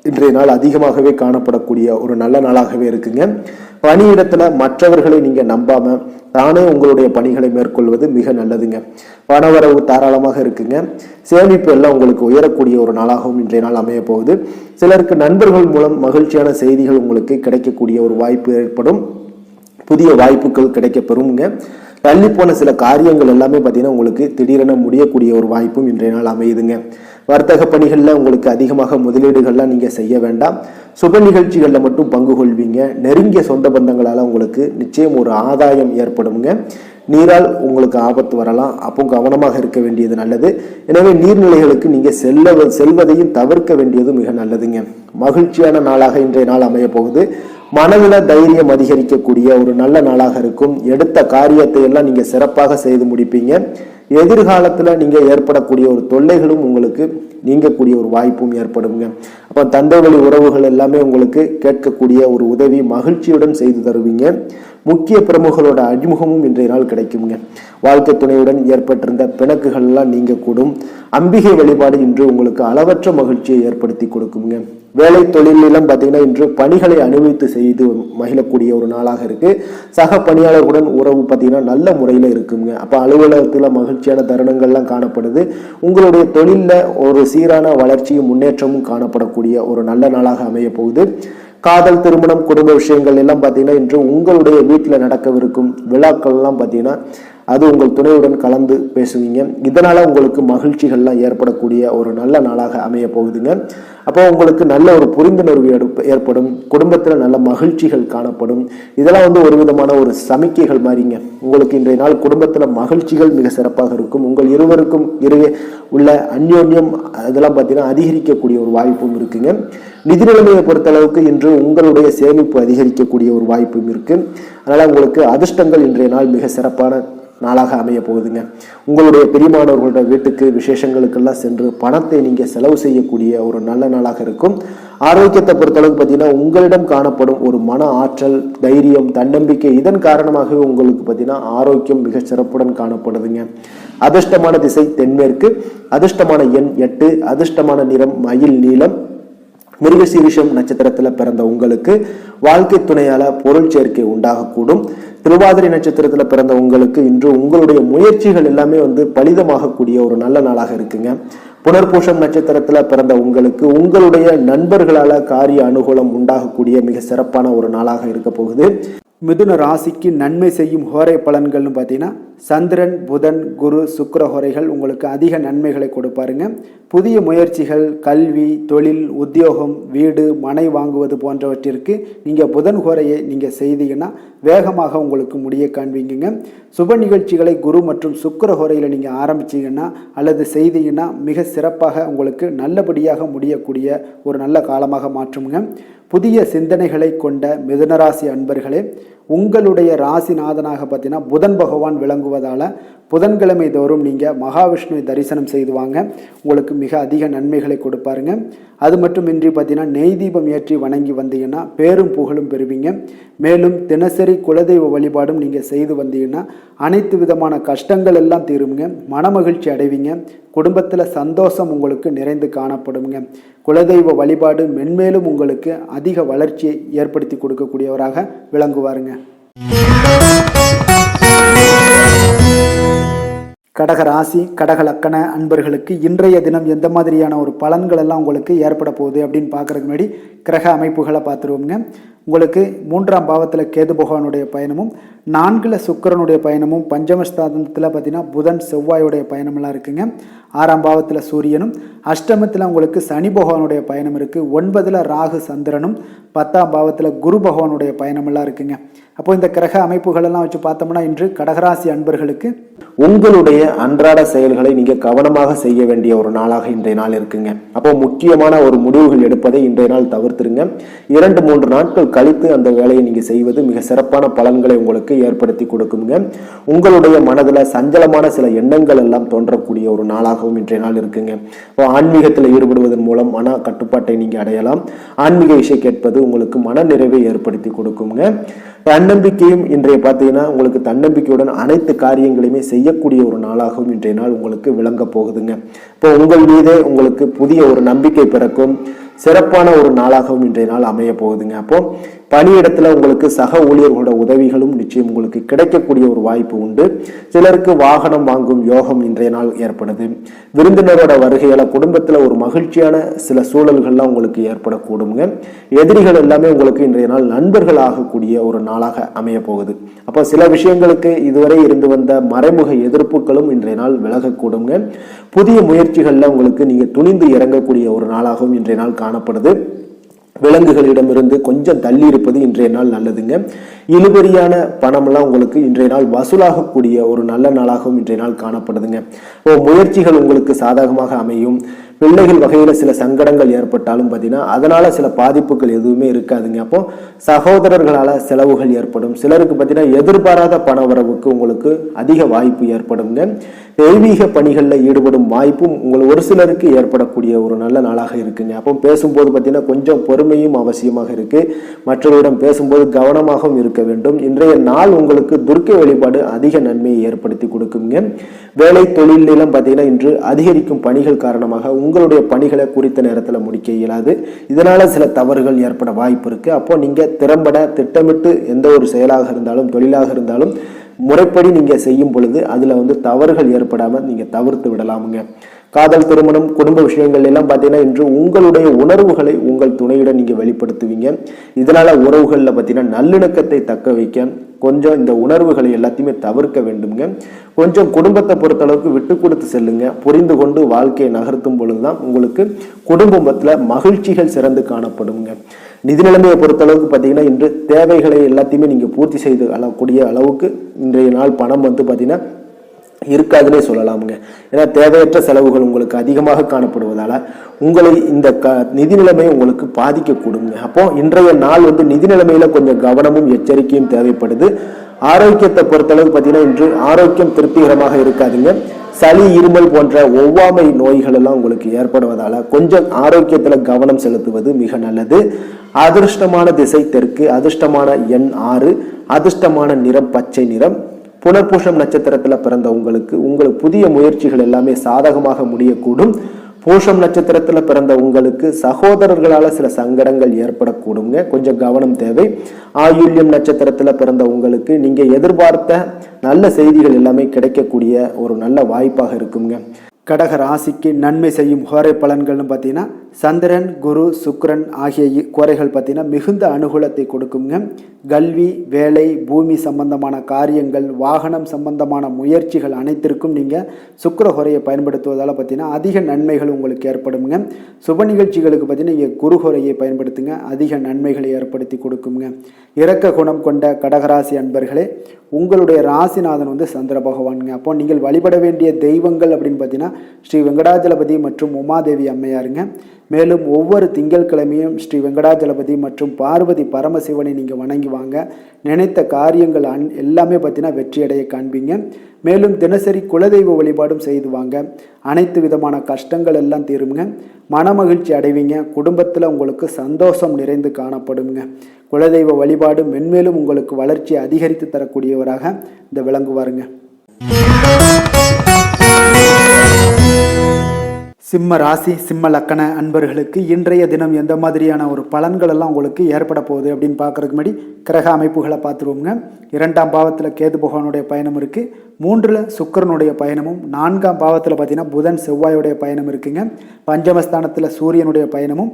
இன்றைய நாள் அதிகமாகவே காணப்படக்கூடிய ஒரு நல்ல நாளாகவே இருக்குங்க. பணியிடத்துல மற்றவர்களை நீங்க நம்பாம தானே உங்களுடைய பணிகளை மேற்கொள்வது மிக நல்லதுங்க. பணவரவு தாராளமாக இருக்குங்க. சேமிப்பு எல்லாம் உங்களுக்கு உயரக்கூடிய ஒரு நாளாகவும் இன்றைய நாள் அமைய போகுது. சிலருக்கு நண்பர்கள் மூலம் மகிழ்ச்சியான செய்திகள் உங்களுக்கு கிடைக்கக்கூடிய ஒரு வாய்ப்பு ஏற்படும். புதிய வாய்ப்புகள் கிடைக்க பெறுங்க. தள்ளி போன சில காரியங்கள் எல்லாமே பார்த்தீங்கன்னா உங்களுக்கு திடீரென முடியக்கூடிய ஒரு வாய்ப்பும் இன்றைய நாள் அமையுதுங்க. வர்த்தக பணிகளில் உங்களுக்கு அதிகமாக முதலீடுகள்லாம் நீங்கள் செய்ய வேண்டாம். சுப நிகழ்ச்சிகளில் மட்டும் பங்கு கொள்வீங்க. நெருங்கிய சொந்த பந்தங்களால் உங்களுக்கு நிச்சயம் ஒரு ஆதாயம் ஏற்படுங்க. நீரால் உங்களுக்கு ஆபத்து வரலாம், அப்போ கவனமாக இருக்க வேண்டியது நல்லது. எனவே நீர்நிலைகளுக்கு நீங்கள் செல்வதையும் தவிர்க்க வேண்டியது மிக நல்லதுங்க. மகிழ்ச்சியான நாளாக இன்றைய நாள் அமைய போகுது. மனதில் தைரியம் அதிகரிக்கக்கூடிய ஒரு நல்ல நாளாக இருக்கும். எடுத்த காரியத்தை எல்லாம் நீங்கள் சிறப்பாக செய்து முடிப்பீங்க. எதிர்காலத்தில் நீங்கள் ஏற்படக்கூடிய ஒரு தொல்லைகளும் உங்களுக்கு நீங்கக்கூடிய ஒரு வாய்ப்பும் ஏற்படுங்க. அப்போ தந்தை வழி உறவுகள் எல்லாமே உங்களுக்கு கேட்கக்கூடிய ஒரு உதவி மகிழ்ச்சியுடன் செய்து தருவீங்க. முக்கிய பிரமுகர்களோட அறிமுகமும் இன்றைய நாள் கிடைக்குங்க. வாழ்க்கை துணையுடன் ஏற்பட்டிருந்த பிணக்குகள் எல்லாம் நீங்கக்கூடும். அம்பிகை வழிபாடு இன்று உங்களுக்கு அளவற்ற மகிழ்ச்சியை ஏற்படுத்தி கொடுக்குங்க. வேலை தொழிலிலும் பார்த்தீங்கன்னா இன்று பணிகளை அனுபவித்து செய்து மகிழக்கூடிய ஒரு நாளாக இருக்கு. சக பணியாளர்களுடன் உறவு பார்த்தீங்கன்னா நல்ல முறையில் இருக்குங்க. அப்போ அலுவலகத்தில் மகிழ்ச்சியான தருணங்கள்லாம் காணப்படுது. உங்களுடைய தொழிலில் ஒரு சீரான வளர்ச்சியும் முன்னேற்றமும் காணப்படக்கூடிய ஒரு நல்ல நாளாக அமைய போகுது. காதல், திருமணம், குடும்ப விஷயங்கள் எல்லாம் பார்த்தீங்கன்னா இன்று உங்களுடைய வீட்டில் நடக்கவிருக்கும் விழாக்கள் எல்லாம் பார்த்தீங்கன்னா அது உங்கள் துணையுடன் கலந்து பேசுவீங்க. இதனால உங்களுக்கு மகிழ்ச்சிகள்லாம் ஏற்படக்கூடிய ஒரு நல்ல நாளாக அமைய போகுதுங்க. அப்போ உங்களுக்கு நல்ல ஒரு புரிந்துணர்வு ஏற்படும், குடும்பத்தில் நல்ல மகிழ்ச்சிகள் காணப்படும். இதெல்லாம் வந்து ஒரு விதமான ஒரு சமிக்கைகள் மாதிரிங்க. உங்களுக்கு இன்றைய நாள் குடும்பத்தில் மகிழ்ச்சிகள் மிக சிறப்பாக இருக்கும். உங்கள் இருவருக்கும் இடையே உள்ள அந்யோன்யம் இதெல்லாம் பார்த்தீங்கன்னா அதிகரிக்கக்கூடிய ஒரு வாய்ப்பும் இருக்குங்க. நிதி நிலைமையை பொறுத்தளவுக்கு இன்று உங்களுடைய சேமிப்பு அதிகரிக்கக்கூடிய ஒரு வாய்ப்பும் இருக்கு. அதனால உங்களுக்கு அதிர்ஷ்டங்கள் இன்றைய நாள் மிக சிறப்பான நாளாக அமைய போகுதுங்க. உங்களுடைய பெரியமானவர்களோட வீட்டுக்கு விசேஷங்களுக்கெல்லாம் சென்று பணத்தை நீங்கள் செலவு செய்யக்கூடிய ஒரு நல்ல நாளாக இருக்கும். ஆரோக்கியத்தை பொறுத்தளவுக்கு பார்த்தீங்கன்னா உங்களிடம் காணப்படும் ஒரு மன ஆற்றல், தைரியம், தன்னம்பிக்கை இதன் காரணமாக உங்களுக்கு பார்த்தீங்கன்னா ஆரோக்கியம் மிக சிறப்புடன் காணப்படுதுங்க. அதிர்ஷ்டமான திசை தென்மேற்கு, அதிர்ஷ்டமான எண் 8, அதிர்ஷ்டமான நிறம் மயில் நீலம். மிருகசீரிஷம் நட்சத்திரத்தில் பிறந்த உங்களுக்கு வாழ்க்கை துணையால பொருள் சேர்க்கை உண்டாகக்கூடும். திருவாதிரை நட்சத்திரத்தில் பிறந்த உங்களுக்கு இன்று உங்களுடைய முயற்சிகள் எல்லாமே பலிதமாகக்கூடிய ஒரு நல்ல நாளாக இருக்குங்க. புனர்பூசம் நட்சத்திரத்தில் பிறந்த உங்களுக்கு உங்களுடைய நண்பர்களால காரிய அனுகூலம் உண்டாகக்கூடிய மிக சிறப்பான ஒரு நாளாக இருக்க போகுது. மிதுன ராசிக்கு நன்மை செய்யும் ஹோரை பலன்கள்னு பார்த்தீங்கன்னா சந்திரன், புதன், குரு, சுக்கிர ஹோரைகள் உங்களுக்கு அதிக நன்மைகளை கொடுப்பாருங்க. புதிய முயற்சிகள், கல்வி, தொழில், உத்தியோகம், வீடு, மனை வாங்குவது போன்றவற்றிற்கு நீங்கள் புதன் ஹோரையை நீங்கள் செய்தீங்கன்னா வேகமாக உங்களுக்கு முடிய காண்பீங்க. சுப நிகழ்ச்சிகளை குரு மற்றும் சுக்கிர ஹோரையில் நீங்கள் ஆரம்பிச்சிங்கன்னா அல்லது செய்தீங்கன்னா மிக சிறப்பாக உங்களுக்கு நல்லபடியாக முடியக்கூடிய ஒரு நல்ல காலமாக மாற்றுங்க. புதிய சிந்தனைகளை கொண்ட மிதுனராசி அன்பர்களே, உங்களுடைய ராசிநாதனாக பார்த்தீங்கன்னா புதன் பகவான் விளங்குவதால் புதன்கிழமை தோறும் நீங்கள் மகாவிஷ்ணுவை தரிசனம் செய்து வாங்க, உங்களுக்கு மிக அதிக நன்மைகளை கொடுப்பாருங்க. அது மட்டுமின்றி பார்த்தீங்கன்னா நெய் தீபம் ஏற்றி வணங்கி வந்தீங்கன்னா பேரும் புகழும் பெறுவீங்க. மேலும் தினசரி குலதெய்வ வழிபாடும் நீங்கள் செய்து வந்தீங்கன்னா அனைத்து விதமான கஷ்டங்கள் எல்லாம் தீருங்க, மனமகிழ்ச்சி அடைவீங்க, குடும்பத்தில் சந்தோஷம் உங்களுக்கு நிறைந்து காணப்படுங்க. குலதெய்வ வழிபாடு மென்மேலும் உங்களுக்கு அதிக வளர்ச்சியை ஏற்படுத்தி கொடுக்கக்கூடியவராக விளங்குவாருங்க. கடக ராசி, கடக லக்கண அன்பர்களுக்கு இன்றைய தினம் எந்த மாதிரியான ஒரு பலன்கள் எல்லாம் உங்களுக்கு ஏற்பட போகுது அப்படின்னு பார்க்குறதுக்கு முன்னாடி கிரக அமைப்புகளை பார்த்துருவோங்க. உங்களுக்கு 3ஆம் பாவத்தில் கேது பகவானுடைய பயணமும், 4ல் சுக்கிரனுடைய பயணமும், பஞ்சமஸ்தானத்தில் பார்த்தீங்கன்னா புதன் செவ்வாயுடைய பயணமெல்லாம் இருக்குங்க. 6ஆம் பாவத்தில் சூரியனும், அஷ்டமத்தில் உங்களுக்கு சனி பகவானுடைய பயணம் இருக்குது. 9ல் ராகு சந்திரனும், 10ஆம் பாவத்தில் குரு பகவானுடைய பயணமெல்லாம் இருக்குங்க. அப்போ இந்த கிரக அமைப்புகளெல்லாம் வச்சு பார்த்தோம்னா இன்று கடகராசி அன்பர்களுக்கு உங்களுடைய அன்றாட செயல்களை நீங்க கவனமாக செய்ய வேண்டிய ஒரு நாளாக இன்றைய நாள் இருக்குங்க. அப்போ முக்கியமான ஒரு முடிவுகள் எடுப்பதை இன்றைய நாள் தவிர்த்துருங்க. 2-3 நாட்கள் கழித்து அந்த வேலையை நீங்க செய்வது மிக சிறப்பான பலன்களை உங்களுக்கு ஏற்படுத்தி கொடுக்குங்க. உங்களுடைய மனதுல சஞ்சலமான சில எண்ணங்கள் எல்லாம் தோன்றக்கூடிய ஒரு நாளாகவும் இன்றைய நாள் இருக்குங்க. இப்போ ஆன்மீகத்தில் ஈடுபடுவதன் மூலம் மன கட்டுப்பாட்டை நீங்க அடையலாம். ஆன்மீக இசை கேட்பது உங்களுக்கு மன நிறைவை ஏற்படுத்தி கொடுக்குங்க. தன்னம்பிக்கையும் இன்றைய பார்த்தீங்கன்னா உங்களுக்கு தன்னம்பிக்கையுடன் அனைத்து காரியங்களையுமே செய்யக்கூடிய ஒரு நாளாகவும் இன்றைய நாள் உங்களுக்கு விளங்க போகுதுங்க. இப்போ உங்கள் மீதே உங்களுக்கு புதிய ஒரு நம்பிக்கை பிறக்கும் சிறப்பான ஒரு நாளாகவும் இன்றைய நாள் அமைய போகுதுங்க. அப்போ பணியிடத்துல உங்களுக்கு சக ஊழியர்களோட உதவிகளும் நிச்சயம் உங்களுக்கு கிடைக்கக்கூடிய ஒரு வாய்ப்பு உண்டு. சிலருக்கு வாகனம் வாங்கும் யோகம் இன்றைய நாள் ஏற்படுது. விருந்தினரோட வருகையால குடும்பத்துல ஒரு மகிழ்ச்சியான சில சூழல்கள்லாம் உங்களுக்கு ஏற்படக்கூடுங்க. எதிரிகள் எல்லாமே உங்களுக்கு இன்றைய நாள் நண்பர்கள் ஆகக்கூடிய ஒரு நாளாக அமைய போகுது. அப்போ சில விஷயங்களுக்கு இதுவரை இருந்து வந்த மறைமுக எதிர்ப்புகளும் இன்றைய நாள் விலகக்கூடுங்க. புதிய முயற்சிகள்ல உங்களுக்கு நீங்க துணிந்து இறங்கக்கூடிய ஒரு நாளாகவும் இன்றைய நாள் காணப்படுது. விலங்குகளிடமிருந்து கொஞ்சம் தள்ளி இருப்பது இன்றைய நாள் நல்லதுங்க. இழுபறியான பணம்லாம் உங்களுக்கு இன்றைய நாள் வசூலாகக்கூடிய ஒரு நல்ல நாளாகவும் இன்றைய நாள் காணப்படுதுங்க. முயற்சிகள் உங்களுக்கு சாதகமாக அமையும். பிள்ளைகள் வகையில சில சங்கடங்கள் ஏற்பட்டாலும் பார்த்தீங்கன்னா அதனால சில பாதிப்புகள் எதுவுமே இருக்காதுங்க. அப்போ சகோதரர்களால செலவுகள் ஏற்படும். சிலருக்கு பார்த்தீங்கன்னா எதிர்பாராத பண வரவுக்கு உங்களுக்கு அதிக வாய்ப்பு ஏற்படுங்க. தெய்வீக பணிகளில் ஈடுபடும் வாய்ப்பும் உங்களுக்கு ஒரு சிலருக்கு ஏற்படக்கூடிய ஒரு நல்ல நாளாக இருக்குங்க. அப்போ பேசும்போது பார்த்தீங்கன்னா கொஞ்சம் பொறுமையும் அவசியமாக இருக்கு. மற்றவரிடம் பேசும்போது கவனமாகவும் இருக்க வேண்டும். இன்றைய நாள் உங்களுக்கு துர்க்கை வழிபாடு அதிக நன்மையை ஏற்படுத்தி கொடுக்குங்க. வேலை தொழிலெல்லாம் பார்த்தீங்கன்னா இன்று அதிகரிக்கும் பணிகள் காரணமாக உங்களுடைய பணிகளை குறித்த நேரத்தில் முடிக்க இயலாது. இதனால சில தவறுகள் ஏற்பட வாய்ப்பு இருக்கு. அப்போ நீங்க திறம்பட திட்டமிட்டு எந்த ஒரு செயலாக இருந்தாலும் தொழிலாக இருந்தாலும் முறைப்படி நீங்க செய்யும் பொழுது அதுல தவறுகள் ஏற்படாம நீங்க தவிர்த்து விடலாமுங்க. காதல், திருமணம், குடும்ப விஷயங்கள் எல்லாம் பார்த்தீங்கன்னா இன்று உங்களுடைய உணர்வுகளை உங்கள் துணையுடன் நீங்கள் வெளிப்படுத்துவீங்க. இதனால உறவுகளில் பார்த்தீங்கன்னா நல்லிணக்கத்தை தக்க வைக்க கொஞ்சம் இந்த உணர்வுகளை எல்லாத்தையுமே தவிர்க்க வேண்டுங்க. கொஞ்சம் குடும்பத்தை பொறுத்தளவுக்கு விட்டு கொடுத்து செல்லுங்க. புரிந்து கொண்டு வாழ்க்கையை நகர்த்தும் பொழுதுதான் உங்களுக்கு குடும்பத்துல மகிழ்ச்சிகள் சிறந்து காணப்படுங்க. நிதி நிலைமையை பொறுத்தளவுக்கு பார்த்தீங்கன்னா இன்று தேவைகளை எல்லாத்தையுமே நீங்க பூர்த்தி செய்து கூடிய அளவுக்கு இன்றைய நாள் பணம் பார்த்தீங்கன்னா இருக்காதுன்னே சொல்லலாமுங்க. ஏன்னா தேவையற்ற செலவுகள் உங்களுக்கு அதிகமாக காணப்படுவதால உங்களை இந்த நிதி நிலைமை உங்களுக்கு பாதிக்கக்கூடுங்க. அப்போ இன்றைய நாள் நிதி நிலைமையில கொஞ்சம் கவனமும் எச்சரிக்கையும் தேவைப்படுது. ஆரோக்கியத்தை பொறுத்தளவுக்கு பார்த்தீங்கன்னா இன்று ஆரோக்கியம் திருப்திகரமாக இருக்காதுங்க. சளி, இருமல் போன்ற ஒவ்வாமை நோய்கள் எல்லாம் உங்களுக்கு ஏற்படுவதால கொஞ்சம் ஆரோக்கியத்துல கவனம் செலுத்துவது மிக நல்லது. அதிர்ஷ்டமான திசை தெற்கு, அதிர்ஷ்டமான எண் 6, அதிர்ஷ்டமான நிறம் பச்சை நிறம். புனர்பூசம் நட்சத்திரத்துல பிறந்த உங்களுக்கு புதிய முயற்சிகள் எல்லாமே சாதகமாக முடியக்கூடும். பூசம் நட்சத்திரத்துல பிறந்த உங்களுக்கு சகோதரர்களால சில சங்கடங்கள் ஏற்படக்கூடுங்க, கொஞ்சம் கவனம் தேவை. ஆயுள்யம் நட்சத்திரத்துல பிறந்த உங்களுக்கு நீங்க எதிர்பார்த்த நல்ல செய்திகள் எல்லாமே கிடைக்கக்கூடிய ஒரு நல்ல வாய்ப்பாக இருக்குங்க. கடக ராசிக்கு நன்மை செய்யும் கோரை பலன்கள்னு பார்த்தீங்கன்னா சந்திரன், குரு, சுக்கிரன் ஆகிய கோரைகள் பார்த்தீங்கன்னா மிகுந்த அனுகூலத்தை கொடுக்குங்க. கல்வி, வேலை, பூமி சம்பந்தமான காரியங்கள், வாகனம் சம்பந்தமான முயற்சிகள் அனைத்திற்கும் நீங்கள் சுக்கிர கோரையை பயன்படுத்துவதால் பார்த்தீங்கன்னா அதிக நன்மைகள் உங்களுக்கு ஏற்படுங்க. சுப நிகழ்ச்சிகளுக்கு பார்த்தீங்கன்னா நீங்கள் குரு கோரையை பயன்படுத்துங்க, அதிக நன்மைகளை ஏற்படுத்தி கொடுக்குங்க. இரக்க குணம் கொண்ட கடகராசி அன்பர்களே, உங்களுடைய ராசிநாதன் சந்திர பகவானுங்க. அப்போ நீங்கள் வழிபட வேண்டிய தெய்வங்கள் அப்படின்னு பார்த்தீங்கன்னா ஸ்ரீ வெங்கடாஜலபதி மற்றும் உமாதேவி அம்மையாருங்க. மேலும் ஒவ்வொரு திங்கட்கிழமையும் ஸ்ரீ வெங்கடாஜலபதி மற்றும் பார்வதி பரமசிவனை நீங்கள் வணங்கி வாங்க. நினைத்த காரியங்கள் எல்லாமே பார்த்தீங்கன்னா வெற்றியடைய காண்பீங்க. மேலும் தினசரி குலதெய்வ வழிபாடும் செய்து வாங்க. அனைத்து விதமான கஷ்டங்கள் எல்லாம் தீருங்க. மனமகிழ்ச்சி அடைவீங்க. குடும்பத்தில் உங்களுக்கு சந்தோஷம் நிறைந்து காணப்படுங்க. குலதெய்வ வழிபாடு மென்மேலும் உங்களுக்கு வளர்ச்சியை அதிகரித்து தரக்கூடியவராக இந்த விளங்குவாருங்க. சிம்ம ராசி, சிம்ம லக்கண அன்பர்களுக்கு இன்றைய தினம் எந்த மாதிரியான ஒரு பலன்கள் எல்லாம் உங்களுக்கு ஏற்பட போகுது அப்படின்னு பார்க்கறதுக்கு முன்னாடி கிரக அமைப்புகளை பார்த்துருவோங்க. 2ஆம் பாவத்தில் கேது பகவானுடைய பயணம் இருக்குது. 3ல் சுக்கிரனுடைய பயணமும், 4ஆம் பாவத்தில் பார்த்தீங்கன்னா புதன் செவ்வாயுடைய பயணம் இருக்குங்க. பஞ்சமஸ்தானத்தில் சூரியனுடைய பயணமும்,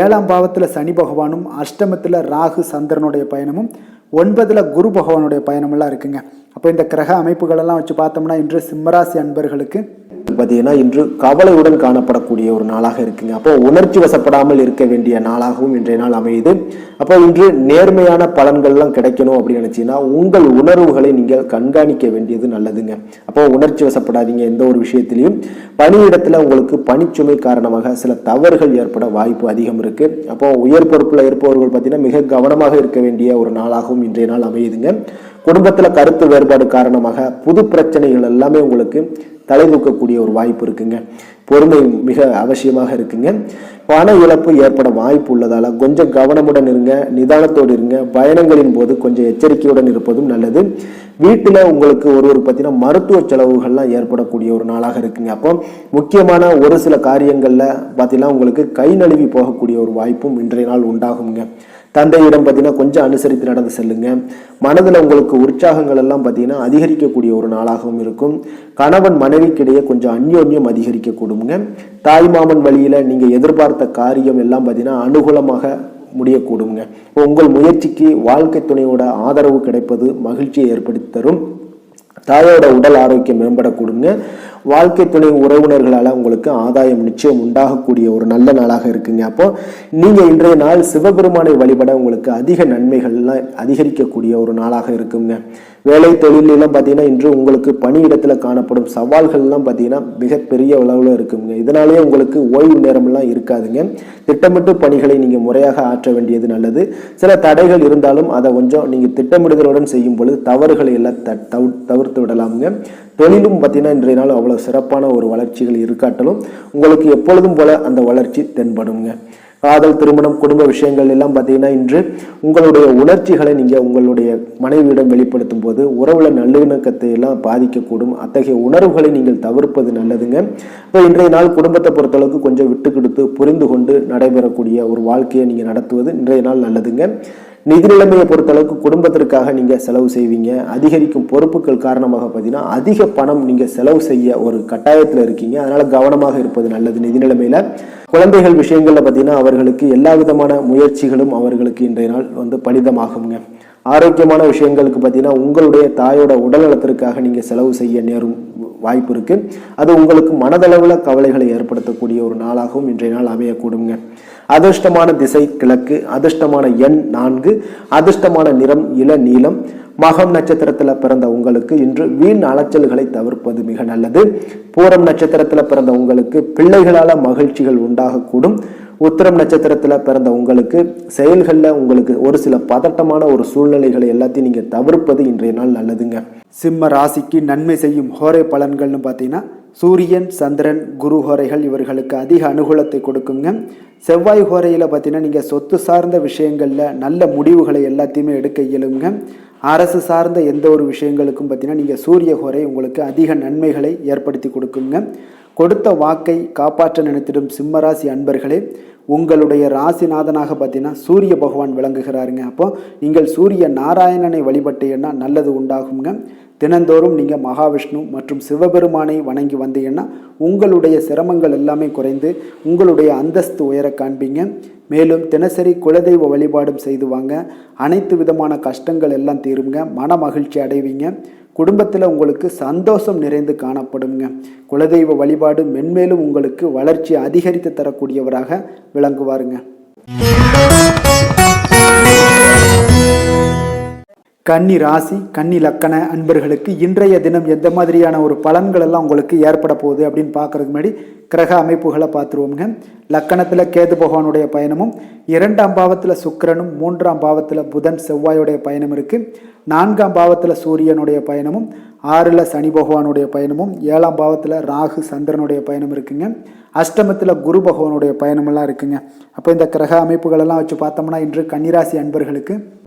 7ஆம் பாவத்தில் சனி பகவானும், அஷ்டமத்தில் ராகு சந்திரனுடைய பயணமும், 9ல் குரு பகவானுடைய பயணமெல்லாம் இருக்குங்க. அப்போ இந்த கிரக அமைப்புகளெல்லாம் வச்சு பார்த்தோம்னா இன்று சிம்மராசி அன்பர்களுக்கு பார்த்தீங்கன்னா இன்று கவலையுடன் காணப்படக்கூடிய ஒரு நாளாக இருக்குங்க. அப்போ உணர்ச்சி வசப்படாமல் இருக்க வேண்டிய நாளாகவும் இன்றைய நாள் அமையுது. அப்போ இன்று நேர்மையான பலன்கள்லாம் கிடைக்கணும் அப்படின்னு நினைச்சீங்கன்னா உங்கள் உணர்வுகளை நீங்கள் கண்காணிக்க வேண்டியது நல்லதுங்க. அப்போ உணர்ச்சி வசப்படாதீங்க எந்த ஒரு விஷயத்திலையும். பணியிடத்துல உங்களுக்கு பணிச்சுமை காரணமாக சில தவறுகள் ஏற்பட வாய்ப்பு அதிகம் இருக்கு. அப்போ உயர் பொறுப்புல இருப்பவர்கள் பார்த்தீங்கன்னா மிக கவனமாக இருக்க வேண்டிய ஒரு நாளாகவும் இன்றைய நாள் அமையுதுங்க. குடும்பத்துல கருத்து வேறுபாடு காரணமாக புது பிரச்சனைகள் எல்லாமே உங்களுக்கு தலை தூக்கக்கூடிய ஒரு வாய்ப்பு இருக்குங்க. பொறுமை மிக அவசியமாக இருக்குங்க. பண இழப்பு ஏற்பட வாய்ப்பு உள்ளதால கொஞ்சம் கவனமுடன் இருங்க, நிதானத்தோடு இருங்க. பயணங்களின் போது கொஞ்சம் எச்சரிக்கையுடன் இருப்பதும் நல்லது. வீட்டில் உங்களுக்கு ஒருவர் பார்த்தீங்கன்னா மருத்துவ செலவுகள்லாம் ஏற்படக்கூடிய ஒரு நாளாக இருக்குங்க. அப்போ முக்கியமான ஒரு சில காரியங்களில் பார்த்தீங்கன்னா உங்களுக்கு கை நழுவி போகக்கூடிய ஒரு வாய்ப்பும் இன்றைய நாள் உண்டாகுங்க. தந்தையிடம் பார்த்தீங்கன்னா கொஞ்சம் அனுசரித்து நடந்து செல்லுங்க. மனதில் உங்களுக்கு உற்சாகங்கள் எல்லாம் பார்த்தீங்கன்னா அதிகரிக்கக்கூடிய ஒரு நாளாகவும் இருக்கும். கணவன் மனைவிக்கிடையே கொஞ்சம் அந்யோன்யம் அதிகரிக்கக்கூடுங்க. தாய்மாமன் வழியில் நீங்கள் எதிர்பார்த்த காரியம் எல்லாம் பார்த்தீங்கன்னா அனுகூலமாக முடியக்கூடுங்க. உங்கள் முயற்சிக்கு வாழ்க்கை துணையோட ஆதரவு கிடைப்பது மகிழ்ச்சியை ஏற்படுத்தி தரும். தாயோட உடல் ஆரோக்கியம் மேம்படக்கூடுங்க. வாழ்க்கை துணை உறவினர்களால் உங்களுக்கு ஆதாயம் நிச்சயம் உண்டாகக்கூடிய ஒரு நல்ல நாளாக இருக்குங்க. அப்போ நீங்க இன்றைய நாள் சிவபெருமானை வழிபட உங்களுக்கு அதிக நன்மைகள்லாம் அதிகரிக்கக்கூடிய ஒரு நாளாக இருக்குங்க. வேலை தொழிலெல்லாம் பார்த்தீங்கன்னா இன்று உங்களுக்கு பணியிடத்துல காணப்படும் சவால்கள்லாம் பார்த்தீங்கன்னா மிகப்பெரிய அளவில் இருக்குங்க. இதனாலேயே உங்களுக்கு ஓய்வு நேரம்லாம் இருக்காதுங்க. திட்டமிட்டு பணிகளை நீங்க முறையாக ஆற்ற வேண்டியது நல்லது. சில தடைகள் இருந்தாலும் அதை கொஞ்சம் நீங்க திட்டமிடுதலுடன் செய்யும் பொழுது தவறுகளை எல்லாம் தவிர்த்து விடலாமுங்க. தொழிலும் பார்த்தீங்கன்னா இன்றைய நாள் அவ்வளவு சிறப்பான ஒரு வளர்ச்சிகள் இருக்காட்டலும் உங்களுக்கு எப்பொழுதும் போல அந்த வளர்ச்சி தென்படுங்க. காதல், திருமணம், குடும்ப விஷயங்கள் எல்லாம் பார்த்தீங்கன்னா இன்று உங்களுடைய உணர்ச்சிகளை நீங்கள் உங்களுடைய மனைவியிடம் வெளிப்படுத்தும் போது உறவுல நல்லிணக்கத்தை எல்லாம் பாதிக்கக்கூடும். அத்தகைய உணர்வுகளை நீங்கள் தவிர்ப்பது நல்லதுங்க. இப்போ இன்றைய நாள் குடும்பத்தை பொறுத்தளவுக்கு கொஞ்சம் விட்டு கொடுத்து புரிந்து கொண்டு நடைபெறக்கூடிய ஒரு வாழ்க்கையை நீங்கள் நடத்துவது இன்றைய நாள் நல்லதுங்க. நிதி நிலைமையை பொறுத்தளவுக்கு குடும்பத்திற்காக நீங்க செலவு செய்வீங்க. அதிகரிக்கும் பொறுப்புகள் காரணமாக பார்த்தீங்கன்னா அதிக பணம் நீங்க செலவு செய்ய ஒரு கட்டாயத்தில் இருக்கீங்க. அதனால கவனமாக இருப்பது நல்லது. நிதி நிலைமையில குழந்தைகள் விஷயங்கள்ல பார்த்தீங்கன்னா அவர்களுக்கு எல்லா விதமான முயற்சிகளும் அவர்களுக்கு இன்றைய நாள் பலிதமாகுங்க. ஆரோக்கியமான விஷயங்களுக்கு பார்த்தீங்கன்னா உங்களுடைய தாயோட உடல் நலத்திற்காக நீங்க செலவு செய்ய நேரும் வாய்ப்பு இருக்கு. அது உங்களுக்கு மனதளவில் கவலைகளை ஏற்படுத்தக்கூடிய ஒரு நாளாகவும் இன்றைய நாள் அமையக்கூடுங்க. அதிர்ஷ்டமான திசை கிழக்கு, அதிர்ஷ்டமான எண் 4, அதிர்ஷ்டமான நிறம் இளநீலம். மகம் நட்சத்திரத்துல பிறந்த உங்களுக்கு இன்று வீண் அலைச்சல்களை தவிர்ப்பது மிக நல்லது. பூரம் நட்சத்திரத்துல பிறந்த உங்களுக்கு பிள்ளைகளால மகிழ்ச்சிகள் உண்டாகக்கூடும். உத்திரம் நட்சத்திரத்துல பிறந்த உங்களுக்கு செயல்களில் உங்களுக்கு ஒரு சில பதட்டமான ஒரு சூழ்நிலைகளை எல்லாத்தையும் நீங்க தவிர்ப்பது இன்றைய நாள் நல்லதுங்க. சிம்ம ராசிக்கு நன்மை செய்யும் ஹோரை பலன்கள்னு பார்த்தீங்கன்னா சூரியன், சந்திரன், குரு ஹோரைகள் இவர்களுக்கு அதிக அனுகூலத்தை கொடுக்குங்க. செவ்வாய் ஹோரையில் பார்த்தீங்கன்னா நீங்கள் சொத்து சார்ந்த விஷயங்களில் நல்ல முடிவுகளை எல்லாத்தையுமே எடுக்க இயலுங்க. அரசு சார்ந்த எந்த ஒரு விஷயங்களுக்கும் பார்த்தீங்கன்னா நீங்கள் சூரிய ஹோரை உங்களுக்கு அதிக நன்மைகளை ஏற்படுத்தி கொடுக்குங்க. கொடுத்த வாக்கை காப்பாற்ற நினைத்திடும் சிம்மராசி அன்பர்களே, உங்களுடைய ராசிநாதனாக பார்த்தீங்கன்னா சூரிய பகவான் விளங்குகிறாருங்க. அப்போ நீங்கள் சூரிய நாராயணனை வழிபட்டீங்கன்னா நல்லது உண்டாகுங்க. தினந்தோறும் நீங்கள் மகாவிஷ்ணு மற்றும் சிவபெருமானை வணங்கி வந்தீங்கன்னா உங்களுடைய சிரமங்கள் எல்லாமே குறைந்து உங்களுடைய அந்தஸ்து உயர காண்பீங்க. மேலும் தினசரி குலதெய்வ வழிபாடும் செய்து வாங்க. அனைத்து விதமான கஷ்டங்கள் எல்லாம் தீருங்க. மன மகிழ்ச்சி அடைவீங்க. குடும்பத்தில் உங்களுக்கு சந்தோஷம் நிறைந்து காணப்படுங்க. குலதெய்வ வழிபாடு மென்மேலும் உங்களுக்கு வளர்ச்சி அதிகரித்து தரக்கூடியவராக விளங்குவாருங்க. கன்னி ராசி, கன்னி லக்கண அன்பர்களுக்கு இன்றைய தினம் எந்த மாதிரியான ஒரு பலன்கள் எல்லாம் உங்களுக்கு ஏற்பட போகுது அப்படின்னு பார்க்கறதுக்கு முன்னாடி கிரக அமைப்புகளை பார்த்துருவோங்க. லக்கணத்தில் கேது பகவானுடைய பயணமும், 2ஆம் பாவத்தில் சுக்கிரனும், 3ஆம் பாவத்தில் புதன் செவ்வாயுடைய பயணம் இருக்குது. 4ஆம் பாவத்தில் சூரியனுடைய பயணமும், 6ல் சனி பகவானுடைய பயணமும், 7ஆம் பாவத்தில் ராகு சந்திரனுடைய பயணம் இருக்குங்க. அஷ்டமத்தில் குரு பகவானுடைய பயணமெல்லாம் இருக்குங்க. அப்போ இந்த கிரக அமைப்புகளெல்லாம் வச்சு பார்த்தோம்னா இன்று கன்னிராசி அன்பர்களுக்கு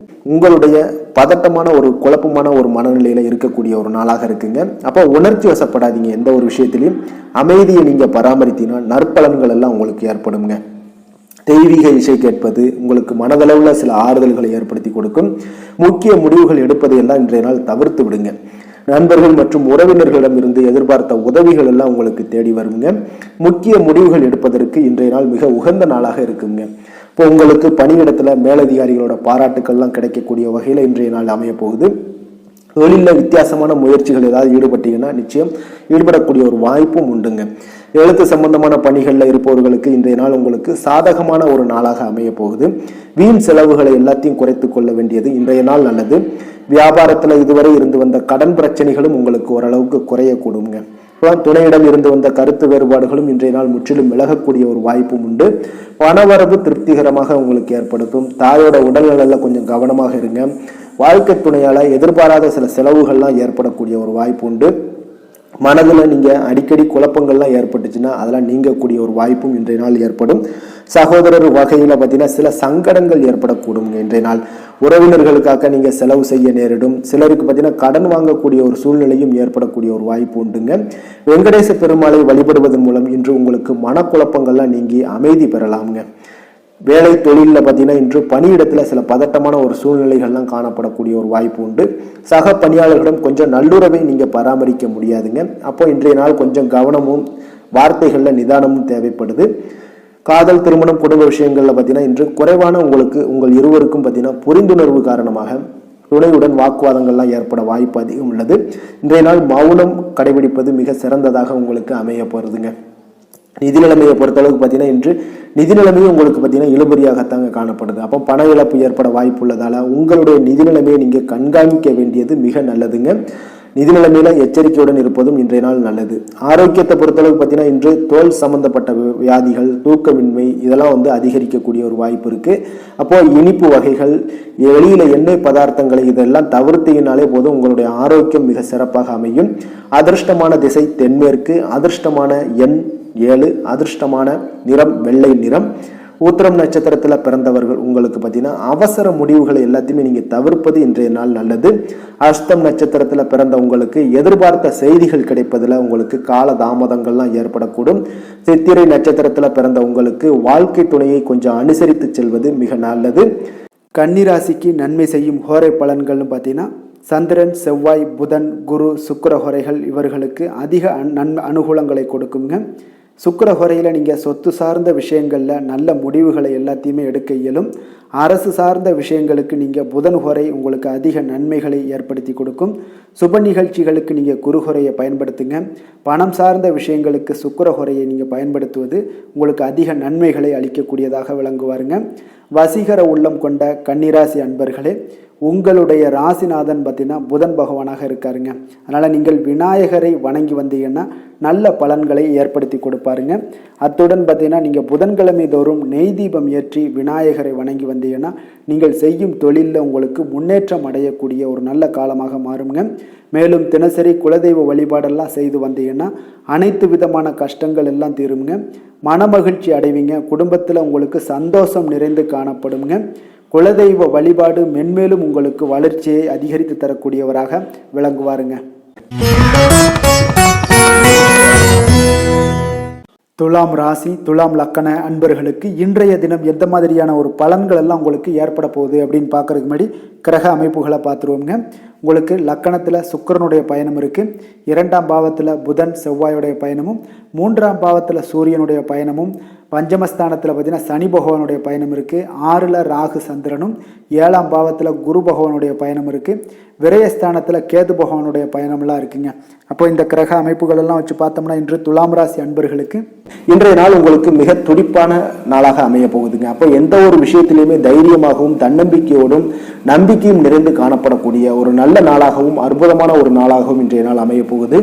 உங்களுடைய பதட்டமான ஒரு குழப்பமான ஒரு மனநிலையில இருக்கக்கூடிய ஒரு நாளாக இருக்குங்க. அப்போ உணர்ச்சி வசப்படாதீங்க. எந்த ஒரு விஷயத்திலையும் அமைதியை நீங்க பராமரித்தீங்கன்னா நற்பலன்கள் எல்லாம் உங்களுக்கு ஏற்படுங்க. தெய்வீக இசை கேட்பது உங்களுக்கு மனதளவில் சில ஆறுதல்களை ஏற்படுத்தி கொடுக்கும். முக்கிய முடிவுகள் எடுப்பதை எல்லாம் இன்றைய நாள் தவிர்த்து விடுங்க. நண்பர்கள் மற்றும் உறவினர்களிடம் இருந்து எதிர்பார்த்த உதவிகள் எல்லாம் உங்களுக்கு தேடி வருங்க. முக்கிய முடிவுகள் எடுப்பதற்கு இன்றைய நாள் மிக உகந்த நாளாக இருக்குங்க. இப்போ உங்களுக்கு பணியிடத்துல மேலதிகாரிகளோட பாராட்டுக்கள்லாம் கிடைக்கக்கூடிய வகையில் இன்றைய நாள் அமைய போகுது. தொழிலில் வித்தியாசமான முயற்சிகள் ஏதாவது ஈடுபட்டீங்கன்னா நிச்சயம் ஈடுபடக்கூடிய ஒரு வாய்ப்பும் உண்டுங்க. எழுத்து சம்பந்தமான பணிகளில் இருப்பவர்களுக்கு இன்றைய நாள் உங்களுக்கு சாதகமான ஒரு நாளாக அமைய போகுது. வீண் செலவுகளை எல்லாத்தையும் குறைத்து கொள்ள வேண்டியது இன்றைய நாள் நல்லது. வியாபாரத்தில் இதுவரை இருந்து வந்த கடன் பிரச்சனைகளும் உங்களுக்கு ஓரளவுக்கு குறையக்கூடுங்க. துணையிடம் இருந்து வந்த கருத்து வேறுபாடுகளும் இன்றைய நாள் முற்றிலும் விலகக்கூடிய ஒரு வாய்ப்பும் உண்டு. பணவரவு திருப்திகரமாக உங்களுக்கு ஏற்படுத்தும். தாயோட உடல்நலில் கொஞ்சம் கவனமாக இருங்க. வாழ்க்கை துணையால எதிர்பாராத சில செலவுகள்லாம் ஏற்படக்கூடிய ஒரு வாய்ப்பு உண்டு. மனதில் நீங்கள் அடிக்கடி குழப்பங்கள்லாம் ஏற்பட்டுச்சுன்னா அதெல்லாம் நீங்கக்கூடிய ஒரு வாய்ப்பும் இன்றைய நாள் ஏற்படும். சகோதரர் வகையில் பார்த்தீங்கன்னா சில சங்கடங்கள் ஏற்படக்கூடுங்க. இன்றைய நாள் உறவினர்களுக்காக நீங்கள் செலவு செய்ய நேரிடும். சிலருக்கு பார்த்தீங்கன்னா கடன் வாங்கக்கூடிய ஒரு சூழ்நிலையும் ஏற்படக்கூடிய ஒரு வாய்ப்பு உண்டுங்க. வெங்கடேச பெருமாளை வழிபடுவதன் மூலம் இன்று உங்களுக்கு மனக்குழப்பங்கள்லாம் நீங்கி அமைதி பெறலாமுங்க. வேலை தொழிலில் பார்த்தீங்கன்னா இன்று பணியிடத்தில் சில பதட்டமான ஒரு சூழ்நிலைகள்லாம் காணப்படக்கூடிய ஒரு வாய்ப்பு உண்டு. சக பணியாளர்களிடம் கொஞ்சம் நல்லுறவை நீங்கள் பராமரிக்க முடியாதுங்க. அப்போ இன்றைய நாள் கொஞ்சம் கவனமும் வார்த்தைகளில் நிதானமும் தேவைப்படுது. காதல், திருமணம், குடும்ப விஷயங்களில் பார்த்தீங்கன்னா இன்று குறைவான உங்கள் இருவருக்கும் பார்த்தீங்கன்னா புரிந்துணர்வு காரணமாக துணையுடன் வாக்குவாதங்கள்லாம் ஏற்பட வாய்ப்பு அதிகம் உள்ளது. இன்றைய நாள் மௌனம் கடைபிடிப்பது மிக சிறந்ததாக உங்களுக்கு அமைய போகிறதுங்க. நிதி நிலைமையை பொறுத்தளவுக்கு பார்த்தீங்கன்னா இன்று நிதி நிலைமையும் உங்களுக்கு பார்த்தீங்கன்னா இழுபறியாகத்தாங்க காணப்படுது. அப்போ பண இழப்பு ஏற்பட வாய்ப்பு உள்ளதால உங்களுடைய நிதி நிலைமையை நீங்கள் கண்காணிக்க வேண்டியது மிக நல்லதுங்க. நிதி நிலைமையில எச்சரிக்கையுடன் இருப்பதும் இன்றைய நாள் நல்லது. ஆரோக்கியத்தை பொறுத்தளவுக்கு பார்த்தீங்கன்னா இன்று தோல் சம்பந்தப்பட்ட வியாதிகள், தூக்கமின்மை இதெல்லாம் அதிகரிக்கக்கூடிய ஒரு வாய்ப்பு இருக்கு. அப்போ இனிப்பு வகைகள், வெளியில எண்ணெய் பதார்த்தங்களை இதெல்லாம் தவிர்த்தீங்கனாலே போதும் உங்களுடைய ஆரோக்கியம் மிக சிறப்பாக அமையும். அதிர்ஷ்டமான திசை தென்மேற்கு, அதிர்ஷ்டமான எண் 7, அதிர்ஷ்டமான நிறம் வெள்ளை நிறம். உத்திரம் நட்சத்திரத்தில் பிறந்தவர்கள் உங்களுக்கு பார்த்தீங்கன்னா அவசர முடிவுகளை எல்லாத்தையுமே நீங்கள் தவிர்ப்பது இன்றைய நாள் நல்லது. அஸ்தம் நட்சத்திரத்தில் பிறந்த உங்களுக்கு எதிர்பார்த்த செய்திகள் கிடைப்பதில் உங்களுக்கு கால தாமதங்கள்லாம் ஏற்படக்கூடும். சித்திரை நட்சத்திரத்தில் பிறந்த உங்களுக்கு வாழ்க்கை துணையை கொஞ்சம் அனுசரித்து செல்வது மிக நல்லது. கன்னிராசிக்கு நன்மை செய்யும் ஹோரை பலன்கள்னு பார்த்தீங்கன்னா, சந்திரன், செவ்வாய், புதன், குரு, சுக்கிர ஹோரைகள் இவர்களுக்கு அதிக அனுகூலங்களை கொடுக்குங்க. சுக்கிர ஹோரையில் நீங்கள் சொத்து சார்ந்த விஷயங்களில் நல்ல முடிவுகளை எல்லாத்தையுமே எடுக்க இயலும். அரசு சார்ந்த விஷயங்களுக்கு நீங்கள் புதன் ஹோரை உங்களுக்கு அதிக நன்மைகளை ஏற்படுத்தி கொடுக்கும். சுப நிகழ்ச்சிகளுக்கு நீங்கள் குரு ஹோரையை பயன்படுத்துங்க. பணம் சார்ந்த விஷயங்களுக்கு சுக்கிர ஹோரையை நீங்கள் பயன்படுத்துவது உங்களுக்கு அதிக நன்மைகளை அளிக்கக்கூடியதாக விளங்குவாருங்க. வசீகர உள்ளம் கொண்ட கன்னிராசி அன்பர்களே, உங்களுடைய ராசிநாதன் பார்த்தீங்கன்னா புதன் பகவானாக இருக்காருங்க. அதனால் நீங்கள் விநாயகரை வணங்கி வந்தீங்கன்னா நல்ல பலன்களை ஏற்படுத்தி கொடுப்பாருங்க. அத்துடன் பார்த்தீங்கன்னா நீங்கள் புதன்கிழமை தோறும் நெய் தீபம் ஏற்றி விநாயகரை வணங்கி வந்தீங்கன்னா நீங்கள் செய்யும் தொழிலில் உங்களுக்கு முன்னேற்றம் அடையக்கூடிய ஒரு நல்ல காலமாக மாறுங்க. மேலும் தினசரி குலதெய்வ வழிபாடெல்லாம் செய்து வந்தீங்கன்னா அனைத்து விதமான கஷ்டங்கள் எல்லாம் தீருங்க. மனமகிழ்ச்சி அடைவீங்க. குடும்பத்தில் உங்களுக்கு சந்தோஷம் நிறைந்து காணப்படுங்க. குலதெய்வ வழிபாடு மென்மேலும் உங்களுக்கு வளர்ச்சியை அதிகரித்து தரக்கூடியவராக விளங்குவாருங்க. துலாம் ராசி, துலாம் லக்கண அன்பர்களுக்கு இன்றைய தினம் எந்த மாதிரியான ஒரு பலன்கள் எல்லாம் உங்களுக்கு ஏற்பட போகுது அப்படின்னு பார்க்கறதுக்கு முன்னாடி கிரக அமைப்புகளை பார்த்துருவோங்க. உங்களுக்கு லக்கணத்தில் சுக்கிரனுடைய பயணம் இருக்குது. 2ஆம் பாவத்தில் புதன் செவ்வாயுடைய பயணமும், 3ஆம் பாவத்தில் சூரியனுடைய பயணமும், பஞ்சமஸ்தானத்தில் பார்த்தீங்கன்னா சனி பகவானுடைய பயணம் இருக்குது. 6ல் ராகு சந்திரனும், 7ஆம் பாவத்தில் குரு பகவானுடைய பயணம் இருக்குது. விரயஸ்தானத்தில் கேது பகவானுடைய பயணம்லாம் இருக்குங்க. அப்போ இந்த கிரக அமைப்புகள் எல்லாம் வச்சு பார்த்தோம்னா இன்று துலாம் ராசி அன்பர்களுக்கு இன்றைய நாள் உங்களுக்கு மிக துடிப்பான நாளாக அமைய போகுதுங்க. அப்போ எந்த ஒரு விஷயத்திலையுமே தைரியமாகவும் தன்னம்பிக்கையோடும் நம்பிக்கையும் நிறைந்து காணப்படக்கூடிய ஒரு நல்ல நாளாகவும் அற்புதமான ஒரு நாளாகவும் இன்றைய நாள் அமைய போகுது.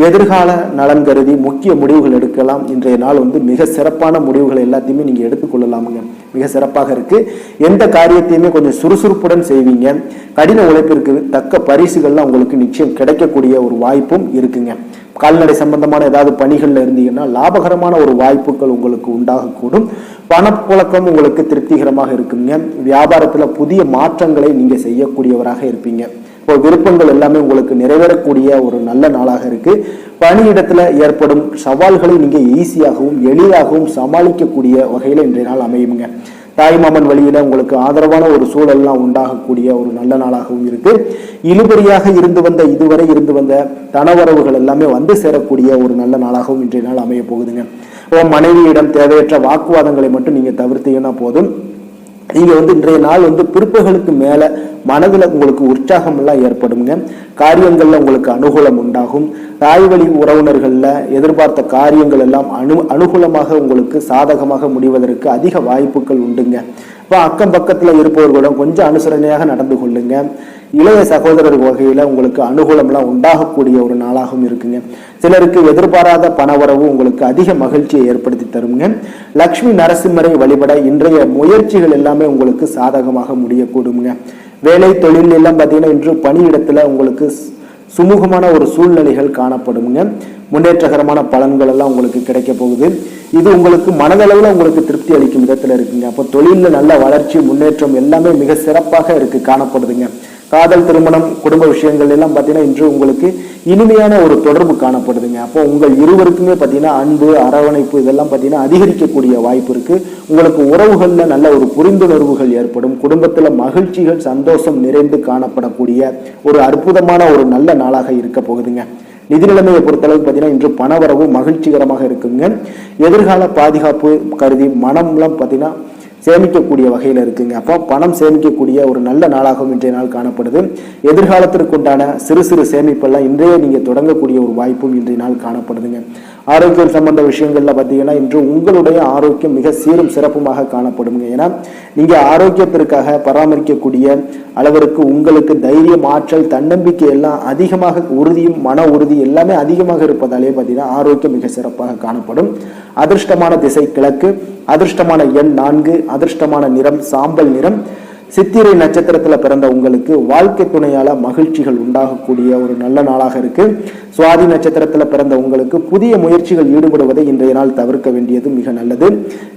எதிர்கால நலன் கருதி முக்கிய முடிவுகள் எடுக்கலாம். இன்றைய நாள் மிக சிறப்பான முடிவுகளை எல்லாத்தையுமே நீங்க எடுத்துக்கொள்ளலாமுங்க. மிக சிறப்பாக இருக்கு. எந்த காரியத்தையுமே கொஞ்சம் சுறுசுறுப்புடன் செய்வீங்க. கடின உழைப்பிற்கு தக்க பரிசுகள்லாம் உங்களுக்கு நிச்சயம் கிடைக்கக்கூடிய ஒரு வாய்ப்பும் இருக்குங்க. கால்நடை சம்பந்தமான ஏதாவது பணிகள்ல இருந்தீங்கன்னா லாபகரமான ஒரு வாய்ப்புகள் உங்களுக்கு உண்டாகக்கூடும். பணப்புழக்கம் உங்களுக்கு திருப்திகரமாக இருக்குங்க. வியாபாரத்துல புதிய மாற்றங்களை நீங்க செய்யக்கூடியவராக இருப்பீங்க. இப்போ விருப்பங்கள் எல்லாமே உங்களுக்கு நிறைவேறக்கூடிய ஒரு நல்ல நாளாக இருக்கு. பணியிடத்துல ஏற்படும் சவால்களை நீங்க ஈஸியாகவும் எளிதாகவும் சமாளிக்கக்கூடிய வகையில இன்றைய நாள் அமையுங்க. தாய்மாமன் வழியில உங்களுக்கு ஆதரவான ஒரு சூழல்லாம் உண்டாகக்கூடிய ஒரு நல்ல நாளாகவும் இருக்கு. இழுபறியாக இதுவரை இருந்து வந்த தனவரவுகள் எல்லாமே வந்து சேரக்கூடிய ஒரு நல்ல நாளாகவும் இன்றைய நாள் அமைய போகுதுங்க. மனைவியிடம் தேவையற்ற வாக்குவாதங்களை மட்டும் நீங்க தவிர்த்தீங்கன்னா போதும். நீங்க இன்றைய நாள் பிற்பகலுக்கு மேல மனதுல உங்களுக்கு உற்சாகம் எல்லாம் ஏற்படுங்க. காரியங்கள்ல உங்களுக்கு அனுகூலம் உண்டாகும். தாய் வழி உறவினர்கள்ல எதிர்பார்த்த காரியங்கள் எல்லாம் அனுகூலமாக உங்களுக்கு சாதகமாக முடிவதற்கு அதிக வாய்ப்புகள் உண்டுங்க. இப்போ அக்கம் பக்கத்துல இருப்பவர்களுடன் கொஞ்சம் அனுசரணையாக நடந்து கொள்ளுங்க. இளைய சகோதரர் வகையில உங்களுக்கு அனுகூலம்லாம் உண்டாகக்கூடிய ஒரு நாளாகவும் இருக்குங்க. சிலருக்கு எதிர்பாராத பணவரவு உங்களுக்கு அதிக மகிழ்ச்சியை ஏற்படுத்தி தருங்க. லக்ஷ்மி நரசிம்மரை வழிபட இன்றைய முயற்சிகள் எல்லாமே உங்களுக்கு சாதகமாக முடியக்கூடுங்க. வேலை தொழில் எல்லாம் பார்த்தீங்கன்னா இன்று பணியிடத்துல உங்களுக்கு சுமூகமான ஒரு சூழ்நிலைகள் காணப்படுங்க. முன்னேற்றகரமான பலன்கள் எல்லாம் உங்களுக்கு கிடைக்க போகுது. இது உங்களுக்கு மனதளவுல உங்களுக்கு திருப்தி அளிக்கும் விதத்துல இருக்குங்க. அப்போ தொழில நல்ல வளர்ச்சி முன்னேற்றம் எல்லாமே மிக சிறப்பாக இருக்கு காணப்படுதுங்க. காதல் திருமணம் குடும்ப விஷயங்கள் எல்லாம் பார்த்தீங்கன்னா இன்று உங்களுக்கு இனிமையான ஒரு தொடர்பு காணப்படுதுங்க. அப்போ உங்கள் இருவருக்குமே பார்த்தீங்கன்னா அன்பு அரவணைப்பு இதெல்லாம் பார்த்தீங்கன்னா அதிகரிக்கக்கூடிய வாய்ப்பு இருக்கு. உங்களுக்கு உறவுகள்ல நல்ல ஒரு புரிந்துணர்வுகள் ஏற்படும். குடும்பத்துல மகிழ்ச்சிகள் சந்தோஷம் நிறைந்து காணப்படக்கூடிய ஒரு அற்புதமான ஒரு நல்ல நாளாக இருக்க போகுதுங்க. நிதி நிலைமையை பொறுத்தளவுக்கு பார்த்தீங்கன்னா இன்று பணவரவு மகிழ்ச்சிகரமாக இருக்குங்க. எதிர்கால பாதுகாப்பு கருதி மனம்லாம் பார்த்தீங்கன்னா சேமிக்கக்கூடிய வகையில் இருக்குங்க. அப்போ பணம் சேமிக்கக்கூடிய ஒரு நல்ல நாளாகவும் இன்றைய நாள் காணப்படுது. எதிர்காலத்திற்கு உண்டான சிறு சிறு சேமிப்பெல்லாம் இன்றைய நீங்க தொடங்கக்கூடிய ஒரு வாய்ப்பும் இன்றைய நாள் காணப்படுதுங்க. ஆரோக்கியம் சம்பந்த விஷயங்கள்ல பார்த்தீங்கன்னா இன்று உங்களுடைய ஆரோக்கியம் மிக சீரும் சிறப்புமாக காணப்படுங்க. ஏன்னா நீங்க ஆரோக்கியத்திற்காக பராமரிக்கக்கூடிய அளவிற்கு உங்களுக்கு தைரியம் ஆற்றல் தன்னம்பிக்கை எல்லாம் அதிகமாக உறுதியும் மன உறுதி எல்லாமே அதிகமாக இருப்பதாலே பார்த்தீங்கன்னா ஆரோக்கியம் மிக சிறப்பாக காணப்படும். அதிர்ஷ்டமான திசை கிழக்கு, அதிர்ஷ்டமான எண் 4, அதிர்ஷ்டமான நிறம் சாம்பல் நிறம். சித்திரை நட்சத்திரத்துல பிறந்த உங்களுக்கு வாழ்க்கை துணையால மகிழ்ச்சிகள் உண்டாகக்கூடிய ஒரு நல்ல நாளாக இருக்கு. சுவாதி நட்சத்திரத்துல பிறந்த உங்களுக்கு புதிய முயற்சிகள் ஈடுபடுவதை இன்றைய நாள் தவிர்க்க வேண்டியது மிக நல்லது.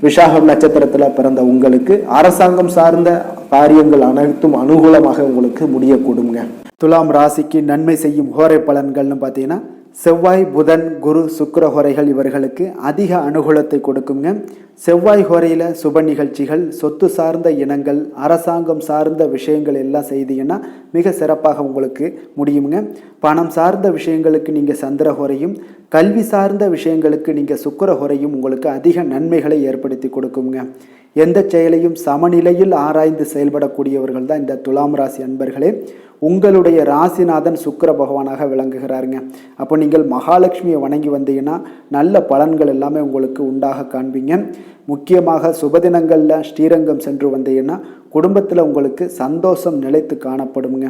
விசாகம் நட்சத்திரத்துல பிறந்த உங்களுக்கு அரசாங்கம் சார்ந்த காரியங்கள் அனைத்தும் அனுகூலமாக உங்களுக்கு முடியக்கூடுங்க. துலாம் ராசிக்கு நன்மை செய்யும் ஹோரை பலன்கள்னு பார்த்தீங்கன்னா, செவ்வாய், புதன், குரு, சுக்கிர ஹோரைகள் இவர்களுக்கு அதிக அனுகூலத்தை கொடுக்குங்க. செவ்வாய் ஹோரையில் சுப நிகழ்ச்சிகள், சொத்து சார்ந்த இனங்கள், அரசாங்கம் சார்ந்த விஷயங்கள் எல்லாம் செய்தீங்கன்னா மிக சிறப்பாக உங்களுக்கு முடியுங்க. பணம் சார்ந்த விஷயங்களுக்கு நீங்கள் சந்திர ஹோரையும், கல்வி சார்ந்த விஷயங்களுக்கு நீங்கள் சுக்கிர ஹோரையும் உங்களுக்கு அதிக நன்மைகளை ஏற்படுத்தி கொடுக்குங்க. எந்த செயலையும் சமநிலையில் ஆராய்ந்து செயல்படக்கூடியவர்கள் தான் இந்த துலாம் ராசி அன்பர்களே. உங்களுடைய ராசிநாதன் சுக்கிர பகவானாக விளங்குகிறாருங்க. அப்போ நீங்கள் மகாலட்சுமியை வணங்கி வந்தீங்கன்னா நல்ல பலன்கள் எல்லாமே உங்களுக்கு உண்டாக காண்பீங்க. முக்கியமாக சுபதினங்களில் ஸ்ரீரங்கம் சென்று வந்தீங்கன்னா குடும்பத்தில் உங்களுக்கு சந்தோஷம் நிலைத்து காணப்படுங்க.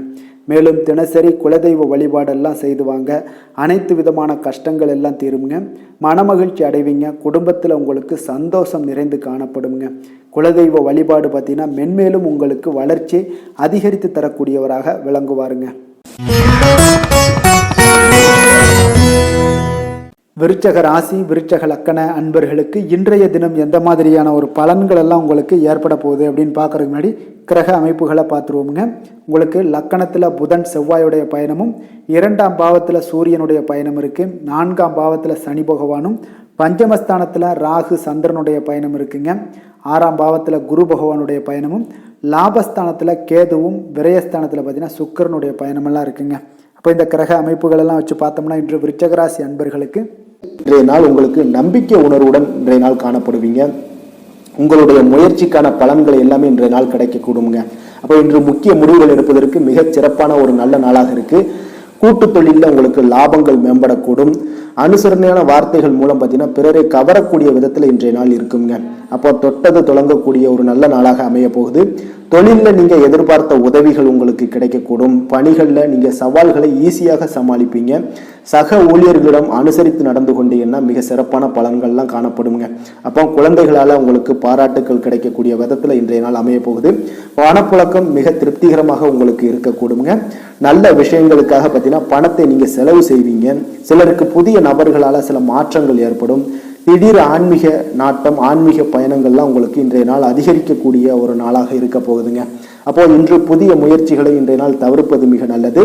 மேலும் தினசரி குலதெய்வ வழிபாடெல்லாம் செய்துவாங்க. அனைத்து விதமான கஷ்டங்கள் எல்லாம் தீருங்க. மனமகிழ்ச்சி அடைவீங்க. குடும்பத்தில் உங்களுக்கு சந்தோஷம் நிறைந்து காணப்படுங்க. குலதெய்வ வழிபாடு பார்த்தீங்கன்னா மென்மேலும் உங்களுக்கு வளர்ச்சி அதிகரித்து தரக்கூடியவராக விளங்குவாருங்க. விருச்சக ராசி, விருச்சக லக்கண அன்பர்களுக்கு இன்றைய தினம் எந்த மாதிரியான ஒரு பலன்கள் எல்லாம் உங்களுக்கு ஏற்பட போகுது அப்படின்னு பார்க்கறதுக்கு முன்னாடி கிரக அமைப்புகளை பார்த்துருவோமுங்க. உங்களுக்கு லக்கணத்தில் புதன் செவ்வாயுடைய பயணமும், 2ஆம் பாவத்தில் சூரியனுடைய பயணம் இருக்குது. 4ஆம் பாவத்தில் சனி பகவானும், பஞ்சமஸ்தானத்தில் ராகு சந்திரனுடைய பயணம் இருக்குங்க. 6ஆம் பாவத்தில் குரு பகவானுடைய பயணமும், லாபஸ்தானத்தில் கேதுவும், விரயஸ்தானத்தில் பார்த்தீங்கன்னா சுக்கிரனுடைய பயணமெல்லாம் இருக்குங்க. அப்போ இந்த கிரக அமைப்புகள் எல்லாம் வச்சு பார்த்தோம்னா இன்று விருச்சக ராசி அன்பர்களுக்கு இன்றைய நாள் உங்களுக்கு நம்பிக்கை உணர்வுடன் இன்றைய நாள் காணப்படுவீங்க. உங்களுடைய முயற்சிக்கான பலன்களை எல்லாமே இன்றைய நாள் கிடைக்கக்கூடுங்க. அப்போ இன்று முக்கிய முடிவுகள் எடுப்பதற்கு மிகச் சிறப்பான ஒரு நல்ல நாளாக இருக்கு. கூட்டு தொழிலில் உங்களுக்கு லாபங்கள் மேம்படக்கூடும். அனுசரணையான வார்த்தைகள் மூலம் பார்த்தீங்கன்னா பிறரை கவரக்கூடிய விதத்தில் இன்றைய நாள் இருக்குங்க. அப்போ தொட்டது தொடங்கக்கூடிய ஒரு நல்ல நாளாக அமைய போகுது. தொழிலில் நீங்கள் எதிர்பார்த்த உதவிகள் உங்களுக்கு கிடைக்கக்கூடும். பணிகளில் நீங்கள் சவால்களை ஈஸியாக சமாளிப்பீங்க. சக ஊழியர்களிடம் அனுசரித்து நடந்து கொண்டீங்கன்னா மிக சிறப்பான பலன்கள்லாம் காணப்படுங்க. அப்போ குழந்தைகளால் உங்களுக்கு பாராட்டுக்கள் கிடைக்கக்கூடிய விதத்தில் இன்றைய நாள் அமைய போகுது. பணப்புழக்கம் மிக திருப்திகரமாக உங்களுக்கு இருக்கக்கூடுங்க. நல்ல விஷயங்களுக்காக பார்த்தீங்கன்னா பணத்தை நீங்கள் செலவு செய்வீங்க. சிலருக்கு புதிய நபர்களால் சில மாற்றங்கள் ஏற்படும். திடீர் ஆன்மீக நாட்டம், ஆன்மீக பயணங்கள்லாம் உங்களுக்கு இன்றைய நாள் அதிகரிக்கக்கூடிய ஒரு நாளாக இருக்க போகுதுங்க. அப்போ இன்று புதிய முயற்சிகளை இன்றைய நாள் தவிர்ப்பது மிக நல்லது.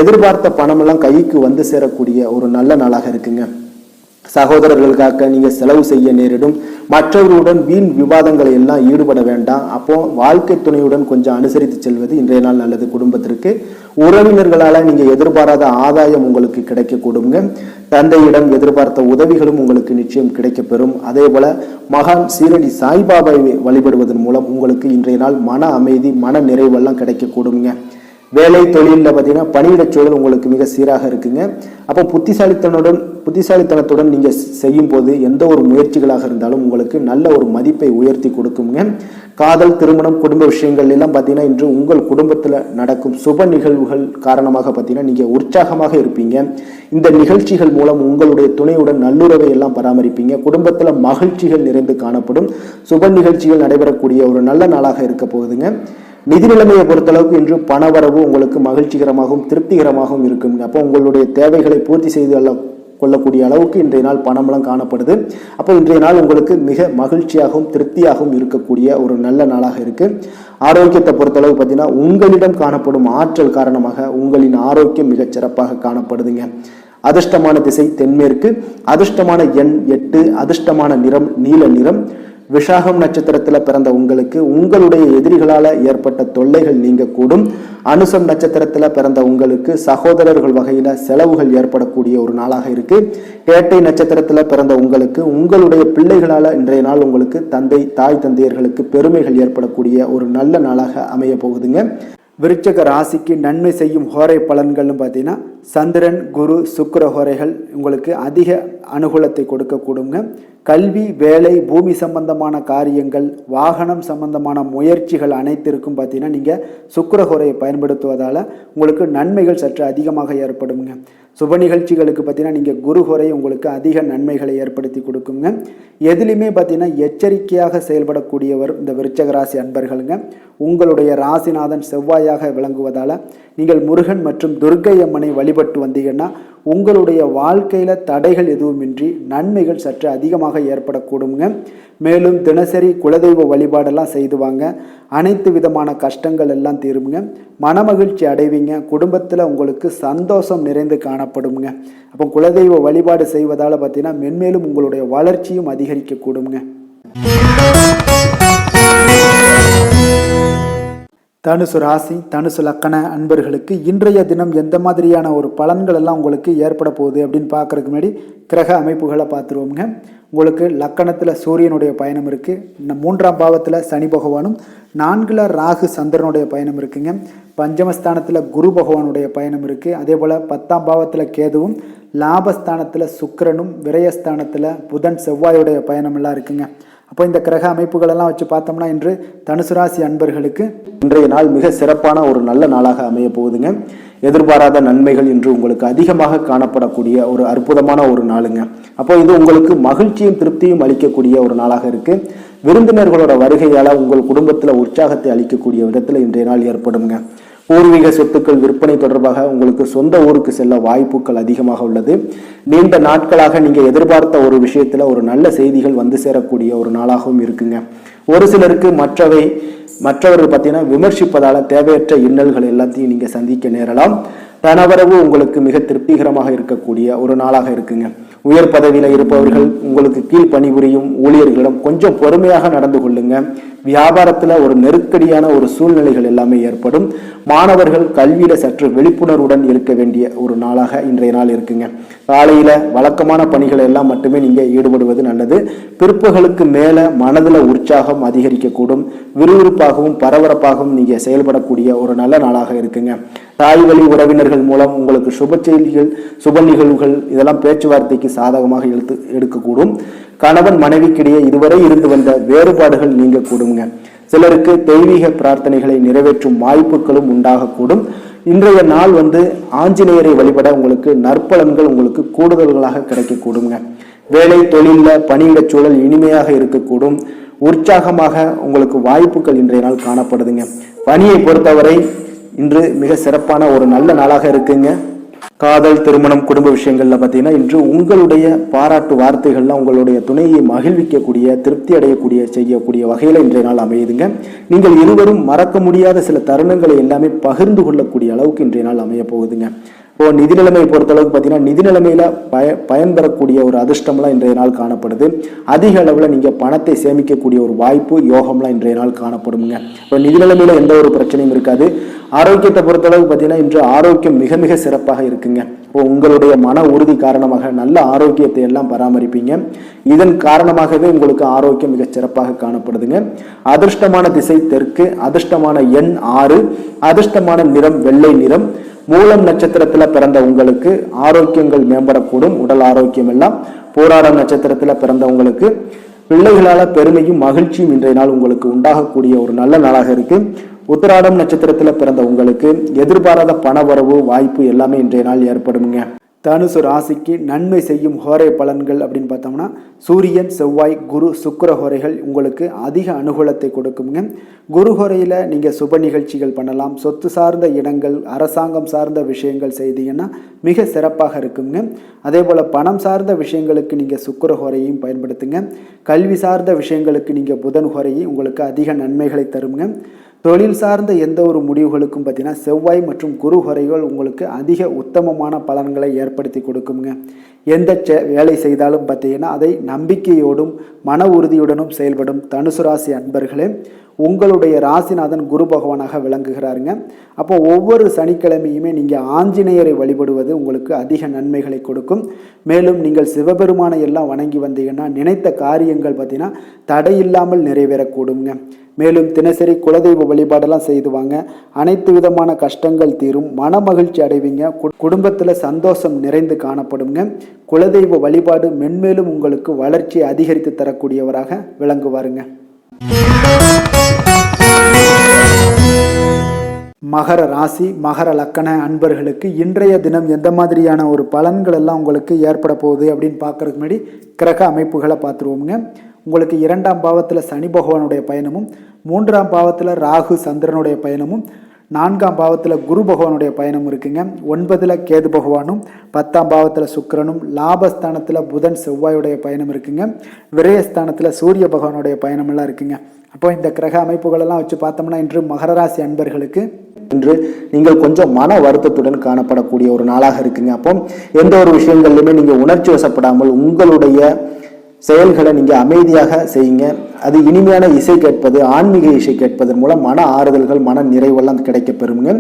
எதிர்பார்த்த பணமெல்லாம் கைக்கு வந்து சேரக்கூடிய ஒரு நல்ல நாளாக இருக்குங்க. சகோதரர்களுக்காக நீங்கள் செலவு செய்ய நேரிடும். மற்றவர்களுடன் வீண் விவாதங்களை எல்லாம் ஈடுபட வேண்டாம். அப்போ வாழ்க்கை துணையுடன் கொஞ்சம் அனுசரித்து செல்வது இன்றைய நாள் நல்லது. குடும்பத்திற்கு உறவினர்களால் நீங்கள் எதிர்பாராத ஆதாயம் உங்களுக்கு கிடைக்கக்கூடுங்க. தந்தையிடம் எதிர்பார்த்த உதவிகளும் உங்களுக்கு நிச்சயம் கிடைக்கப்பெறும். அதே போல மகான் சீரடி சாய்பாபாவை வழிபடுவதன் மூலம் உங்களுக்கு இன்றைய நாள் மன அமைதி, மன நிறைவெல்லாம் கிடைக்கக்கூடுங்க. வேலை தொழிலில் பார்த்தீங்கன்னா பணியிடச் சூழல் உங்களுக்கு மிக சீராக இருக்குங்க. அப்போ புத்திசாலித்தனத்துடன் நீங்கள் செய்யும் போது எந்த ஒரு முயற்சிகளாக இருந்தாலும் உங்களுக்கு நல்ல ஒரு மதிப்பை உயர்த்தி கொடுக்குங்க. காதல், திருமணம், குடும்ப விஷயங்கள் எல்லாம் பார்த்தீங்கன்னா இன்று உங்கள் குடும்பத்தில் நடக்கும் சுப நிகழ்வுகள் காரணமாக பார்த்தீங்கன்னா நீங்கள் உற்சாகமாக இருப்பீங்க. இந்த நிகழ்ச்சிகள் மூலம் உங்களுடைய துணையுடன் நல்லுறவை எல்லாம் பராமரிப்பீங்க. குடும்பத்தில் மகிழ்ச்சிகள் நிறைந்து காணப்படும். சுப நிகழ்ச்சிகள் நடைபெறக்கூடிய ஒரு நல்ல நாளாக இருக்க போகுதுங்க. நிதி நிலைமையை பொறுத்தளவுக்கு இன்று பணவரவு உங்களுக்கு மகிழ்ச்சிகரமாகவும் திருப்திகரமாகவும் இருக்குங்க. அப்போ உங்களுடைய தேவைகளை பூர்த்தி செய்து கொள்ளக்கூடிய அளவுக்கு இன்றைய நாள் பணமெல்லாம் காணப்படுது. அப்போ இன்றைய நாள் உங்களுக்கு மிக மகிழ்ச்சியாகவும் திருப்தியாகவும் இருக்கக்கூடிய ஒரு நல்ல நாளாக இருக்கு. ஆரோக்கியத்தை பொறுத்தளவு பார்த்தீங்கன்னா உங்களிடம் காணப்படும் ஆற்றல் காரணமாக உங்களின் ஆரோக்கியம் மிகச் சிறப்பாக காணப்படுதுங்க. அதிர்ஷ்டமான திசை தென்மேற்கு, அதிர்ஷ்டமான எண் 8, அதிர்ஷ்டமான நிறம் நீல நிறம். விஷாகம் நட்சத்திரத்தில் பிறந்த உங்களுக்கு உங்களுடைய எதிரிகளால் ஏற்பட்ட தொல்லைகள் நீங்கக்கூடும். அனுசம் நட்சத்திரத்தில் பிறந்த உங்களுக்கு சகோதரர்கள் வகையில் செலவுகள் ஏற்படக்கூடிய ஒரு நாளாக இருக்கு. கேட்டை நட்சத்திரத்தில் பிறந்த உங்களுக்கு உங்களுடைய பிள்ளைகளால் இன்றைய நாள் உங்களுக்கு தாய் தந்தையர்களுக்கு பெருமைகள் ஏற்படக்கூடிய ஒரு நல்ல நாளாக அமைய போகுதுங்க. விருச்சக ராசிக்கு நன்மை செய்யும் ஹோரை பலன்கள்னு பார்த்தீங்கன்னா சந்திரன், குரு, சுக்கிர ஹோரைகள் உங்களுக்கு அதிக அனுகூலத்தை கொடுக்கக்கூடுங்க. கல்வி, வேலை, பூமி சம்பந்தமான காரியங்கள், வாகனம் சம்பந்தமான முயற்சிகள் அனைத்திற்கும் பார்த்தீங்கன்னா நீங்கள் சுக்கிர ஹோரையை பயன்படுத்துவதால் உங்களுக்கு நன்மைகள் சற்று அதிகமாக ஏற்படுங்க. சுப நிகழ்ச்சிகளுக்கு பார்த்தீங்கன்னா நீங்கள் குரு ஹோரை உங்களுக்கு அதிக நன்மைகளை ஏற்படுத்தி கொடுக்குங்க. எதுலையுமே பார்த்தீங்கன்னா எச்சரிக்கையாக செயல்படக்கூடியவர் இந்த விருச்சக ராசி அன்பர்களுங்க. உங்களுடைய ராசிநாதன் செவ்வாயாக விளங்குவதால் நீங்கள் முருகன் மற்றும் துர்க்கை அம்மனை வழிபட்டு வந்தீங்கன்னா உங்களுடைய வாழ்க்கையில் தடைகள் எதுவுமின்றி நன்மைகள் சற்று அதிகமாக ஏற்படக்கூடுங்க. மேலும் தினசரி குலதெய்வ வழிபாடெல்லாம் செய்து வாங்க, அனைத்து விதமான கஷ்டங்கள் எல்லாம் தீருங்க, மனமகிழ்ச்சி அடைவீங்க, குடும்பத்தில் உங்களுக்கு சந்தோஷம் நிறைந்து காணப்படுங்க. அப்போ குலதெய்வ வழிபாடு செய்வதால் பார்த்தீங்கன்னா மென்மேலும் உங்களுடைய வளர்ச்சியும் அதிகரிக்க கூடுங்க. தனுசு ராசி தனுசு லக்கண அன்பர்களுக்கு இன்றைய தினம் எந்த மாதிரியான ஒரு பலன்கள் எல்லாம் உங்களுக்கு ஏற்பட போகுது அப்படின்னு பார்க்கறதுக்கு முன்னாடி கிரக அமைப்புகளை பார்த்துருவோங்க. உங்களுக்கு லக்கணத்தில் சூரியனுடைய பயணம் இருக்குது, 3ஆம் பாவத்தில் சனி பகவானும், 4ல் ராகு சந்திரனுடைய பயணம் இருக்குங்க, பஞ்சமஸ்தானத்தில் குரு பகவானுடைய பயணம் இருக்குது, அதே போல் 10ஆம் பாவத்தில் கேதுவும், லாபஸ்தானத்தில் சுக்கிரனும், விரயஸ்தானத்தில் புதன் செவ்வாயுடைய பயணம் எல்லாம் இருக்குங்க. அப்போ இந்த கிரக அமைப்புகளெல்லாம் வச்சு பார்த்தோம்னா இன்று தனுசு ராசி அன்பர்களுக்கு இன்றைய நாள் மிக சிறப்பான ஒரு நல்ல நாளாக அமைய போகுதுங்க. எதிர்பாராத நன்மைகள் இன்று உங்களுக்கு அதிகமாக காணப்படக்கூடிய ஒரு அற்புதமான ஒரு நாளுங்க. அப்போ இது உங்களுக்கு மகிழ்ச்சியும் திருப்தியும் அளிக்கக்கூடிய ஒரு நாளாக இருக்கு. விருந்தினர்களோட வருகையால் உங்கள் குடும்பத்தில் உற்சாகத்தை அளிக்கக்கூடிய விதத்தில் இன்றைய நாள் ஏற்படுங்க. பூர்வீக சொத்துக்கள் விற்பனை தொடர்பாக உங்களுக்கு சொந்த ஊருக்கு செல்ல வாய்ப்புகள் அதிகமாக உள்ளது. நீண்ட நாட்களாக நீங்க எதிர்பார்த்த ஒரு விஷயத்துல ஒரு நல்ல செய்திகள் வந்து சேரக்கூடிய ஒரு நாளாகவும் இருக்குங்க. ஒரு சிலருக்கு மற்றவர்கள் பார்த்தீங்கன்னா விமர்சிப்பதால தேவையற்ற இன்னல்கள் எல்லாத்தையும் நீங்க சந்திக்க நேரலாம். தனவரவு உங்களுக்கு மிக திருப்திகரமாக இருக்கக்கூடிய ஒரு நாளாக இருக்குங்க. உயர் பதவியில இருப்பவர்கள் உங்களுக்கு கீழ் பணிபுரியும் ஊழியர்களிடம் கொஞ்சம் பொறுமையாக நடந்து கொள்ளுங்க. வியாபாரத்துல ஒரு நெருக்கடியான ஒரு சூழ்நிலைகள் எல்லாமே ஏற்படும். மாணவர்கள் கல்வியில சற்று விழிப்புணர்வுடன் இருக்க வேண்டிய ஒரு நாளாக இன்றைய நாள் இருக்குங்க. காலையில வழக்கமான பணிகள் எல்லாம் மட்டுமே நீங்க ஈடுபடுவது நல்லது. பிற்பகலுக்கு மேல மனதுல உற்சாகம் அதிகரிக்கக்கூடும். விறுவிறுப்பாகவும் பரபரப்பாகவும் நீங்க செயல்படக்கூடிய ஒரு நல்ல நாளாக இருக்குங்க. தாய் வழி உறவினர்கள் மூலம் உங்களுக்கு சுப செய்திகள், சுப நிகழ்வுகள் இதெல்லாம் பேச்சுவார்த்தைக்கு சாதகமாக எடுக்கக்கூடும். கணவன் மனைவிக்கிடையே இதுவரை இருந்து வந்த வேறுபாடுகள் நீங்க கூடுங்க. சிலருக்கு தெய்வீக பிரார்த்தனைகளை நிறைவேற்றும் வாய்ப்புகளும் உண்டாகக்கூடும். இன்றைய நாள் ஆஞ்சநேயரை வழிபட உங்களுக்கு நற்பலன்கள் உங்களுக்கு கூடுதல்களாக கிடைக்கக்கூடுங்க. வேலை தொழில பணியிட சூழல் இனிமையாக இருக்கக்கூடும். உற்சாகமாக உங்களுக்கு வாய்ப்புகள் இன்றைய நாள் காணப்படுதுங்க. பணியை பொறுத்தவரை இன்று மிக சிறப்பான ஒரு நல்ல நாளாக இருக்குங்க. காதல், திருமணம், குடும்ப விஷயங்கள்ல பார்த்தீங்கன்னா இன்று உங்களுடைய பாராட்டு வார்த்தைகள்லாம் உங்களுடைய துணையை மகிழ்விக்கக்கூடிய, திருப்தி அடையக்கூடிய, செய்யக்கூடிய வகையில இன்றைய நாள் அமையுதுங்க. நீங்கள் இருவரும் மறக்க முடியாத சில தருணங்களை எல்லாமே பகிர்ந்து கொள்ளக்கூடிய அளவுக்கு இன்றைய நாள் அமைய போகுதுங்க. இப்போ நிதி நிலைமையை பொறுத்தளவுக்கு பார்த்தீங்கன்னா நிதி நிலைமையில பயன்பெறக்கூடிய ஒரு அதிர்ஷ்டம்லாம் இன்றைய நாள் காணப்படுது. அதிக அளவில் நீங்க பணத்தை சேமிக்கக்கூடிய ஒரு வாய்ப்பு, யோகம்லாம் இன்றைய நாள் காணப்படுங்க. இப்போ நிதி நிலைமையில எந்த ஒரு பிரச்சனையும் இருக்காது. ஆரோக்கியத்தை பொறுத்தளவுக்கு பார்த்தீங்கன்னா இன்று ஆரோக்கியம் மிக மிக சிறப்பாக இருக்குங்க. இப்போ உங்களுடைய மன உறுதி காரணமாக நல்ல ஆரோக்கியத்தை எல்லாம் பராமரிப்பீங்க. இதன் காரணமாகவே உங்களுக்கு ஆரோக்கியம் மிக சிறப்பாக காணப்படுதுங்க. அதிர்ஷ்டமான திசை தெற்கு, அதிர்ஷ்டமான எண் 6, அதிர்ஷ்டமான நிறம் வெள்ளை நிறம். மூலம் நட்சத்திரத்துல பிறந்த உங்களுக்கு ஆரோக்கியங்கள் மேம்படக்கூடும். உடல் ஆரோக்கியம் எல்லாம். போராடம் நட்சத்திரத்துல பிறந்தவங்களுக்கு பிள்ளைகளால பெருமையும் மகிழ்ச்சியும் இன்றைய நாள் உங்களுக்கு உண்டாகக்கூடிய ஒரு நல்ல நாளாக இருக்கு. உத்திராடம் நட்சத்திரத்துல பிறந்த உங்களுக்கு எதிர்பாராத பணவரவு வாய்ப்பு எல்லாமே இன்றைய நாள் ஏற்படுங்க. தனுசு ராசிக்கு நன்மை செய்யும் ஹோரை பலன்கள் அப்படின்னு பார்த்தோம்னா சூரியன், செவ்வாய், குரு, சுக்கிர ஹோரைகள் உங்களுக்கு அதிக அனுகூலத்தை கொடுக்குங்க. குரு ஹோரையில் நீங்கள் சுப நிகழ்ச்சிகள் பண்ணலாம். சொத்து சார்ந்த இடங்கள், அரசாங்கம் சார்ந்த விஷயங்கள் செய்தீங்கன்னா மிக சிறப்பாக இருக்குங்க. அதே போல் பணம் சார்ந்த விஷயங்களுக்கு நீங்கள் சுக்கிர ஹோரையும் பயன்படுத்துங்க. கல்வி சார்ந்த விஷயங்களுக்கு நீங்கள் புதன் ஹோரையும் உங்களுக்கு அதிக நன்மைகளை தருங்க. தொழில் சார்ந்த எந்த ஒரு முடிவுகளுக்கும் பார்த்தீங்கன்னா செவ்வாய் மற்றும் குரு ஹோரைகள் உங்களுக்கு அதிக உத்தமமான பலன்களை ஏற்படுத்தி கொடுக்குங்க. எந்த வேலை செய்தாலும் பார்த்தீங்கன்னா அதை நம்பிக்கையோடும் மன உறுதியுடனும் செயல்படும் தனுசு ராசி அன்பர்களே, உங்களுடைய ராசிநாதன் குரு பகவானாக விளங்குகிறாருங்க. அப்போ ஒவ்வொரு சனிக்கிழமையுமே நீங்கள் ஆஞ்சநேயரை வழிபடுவது உங்களுக்கு அதிக நன்மைகளை கொடுக்கும். மேலும் நீங்கள் சிவபெருமானை எல்லாம் வணங்கி வந்தீங்கன்னா நினைத்த காரியங்கள் பார்த்தீங்கன்னா தடையில்லாமல் நிறைவேறக்கூடுங்க. மேலும் தினசரி குலதெய்வ வழிபாடெல்லாம் செய்து வாங்க. அனைத்து விதமான கஷ்டங்கள் தீரும். மன மகிழ்ச்சி அடைவீங்க. குடும்பத்தில் சந்தோஷம் நிறைந்து காணப்படுங்க. குலதெய்வ வழிபாடு மென்மேலும் உங்களுக்கு வளர்ச்சியை அதிகரித்து தரக்கூடியவராக விளங்குவாருங்க. மகர ராசி மகர லக்கண அன்பர்களுக்கு இன்றைய தினம் எந்த மாதிரியான ஒரு பலன்கள் எல்லாம் உங்களுக்கு ஏற்பட போகுது அப்படின்னு பார்க்கறதுக்கு முன்னாடி கிரக அமைப்புகளை பார்த்துருவோங்க. உங்களுக்கு 2ஆம் பாவத்தில் சனி பகவானுடைய பயணமும், 3ஆம் பாவத்தில் ராகு சந்திரனுடைய பயணமும், 4ஆம் பாவத்தில் குரு பகவானுடைய பயணம் இருக்குங்க. 9ல் கேது பகவானும் 10ஆம் பாவத்தில் சுக்கிரனும், லாபஸ்தானத்தில் புதன் செவ்வாயுடைய பயணம் இருக்குங்க. விரயஸ்தானத்தில் சூரிய பகவானுடைய பயணமெல்லாம் இருக்குங்க. அப்போ இந்த கிரக அமைப்புகளெல்லாம் வச்சு பார்த்தோம்னா இன்று மகர ராசி அன்பர்களுக்கு இன்று நீங்கள் கொஞ்சம் மன வருத்தத்துடன் காணப்படக்கூடிய ஒரு நாளாக இருக்குங்க. அப்போ எந்த ஒரு விஷயங்கள்லையுமே நீங்கள் உணர்ச்சி வசப்படாமல் உங்களுடைய செயல்களை நீங்கள் அமைதியாக செய்யுங்க. அது இனிமையான இசை கேட்பது, ஆன்மீக இசை கேட்பதன் மூலம் மன ஆறுதல்கள், மன நிறைவெல்லாம் கிடைக்க பெறுங்க.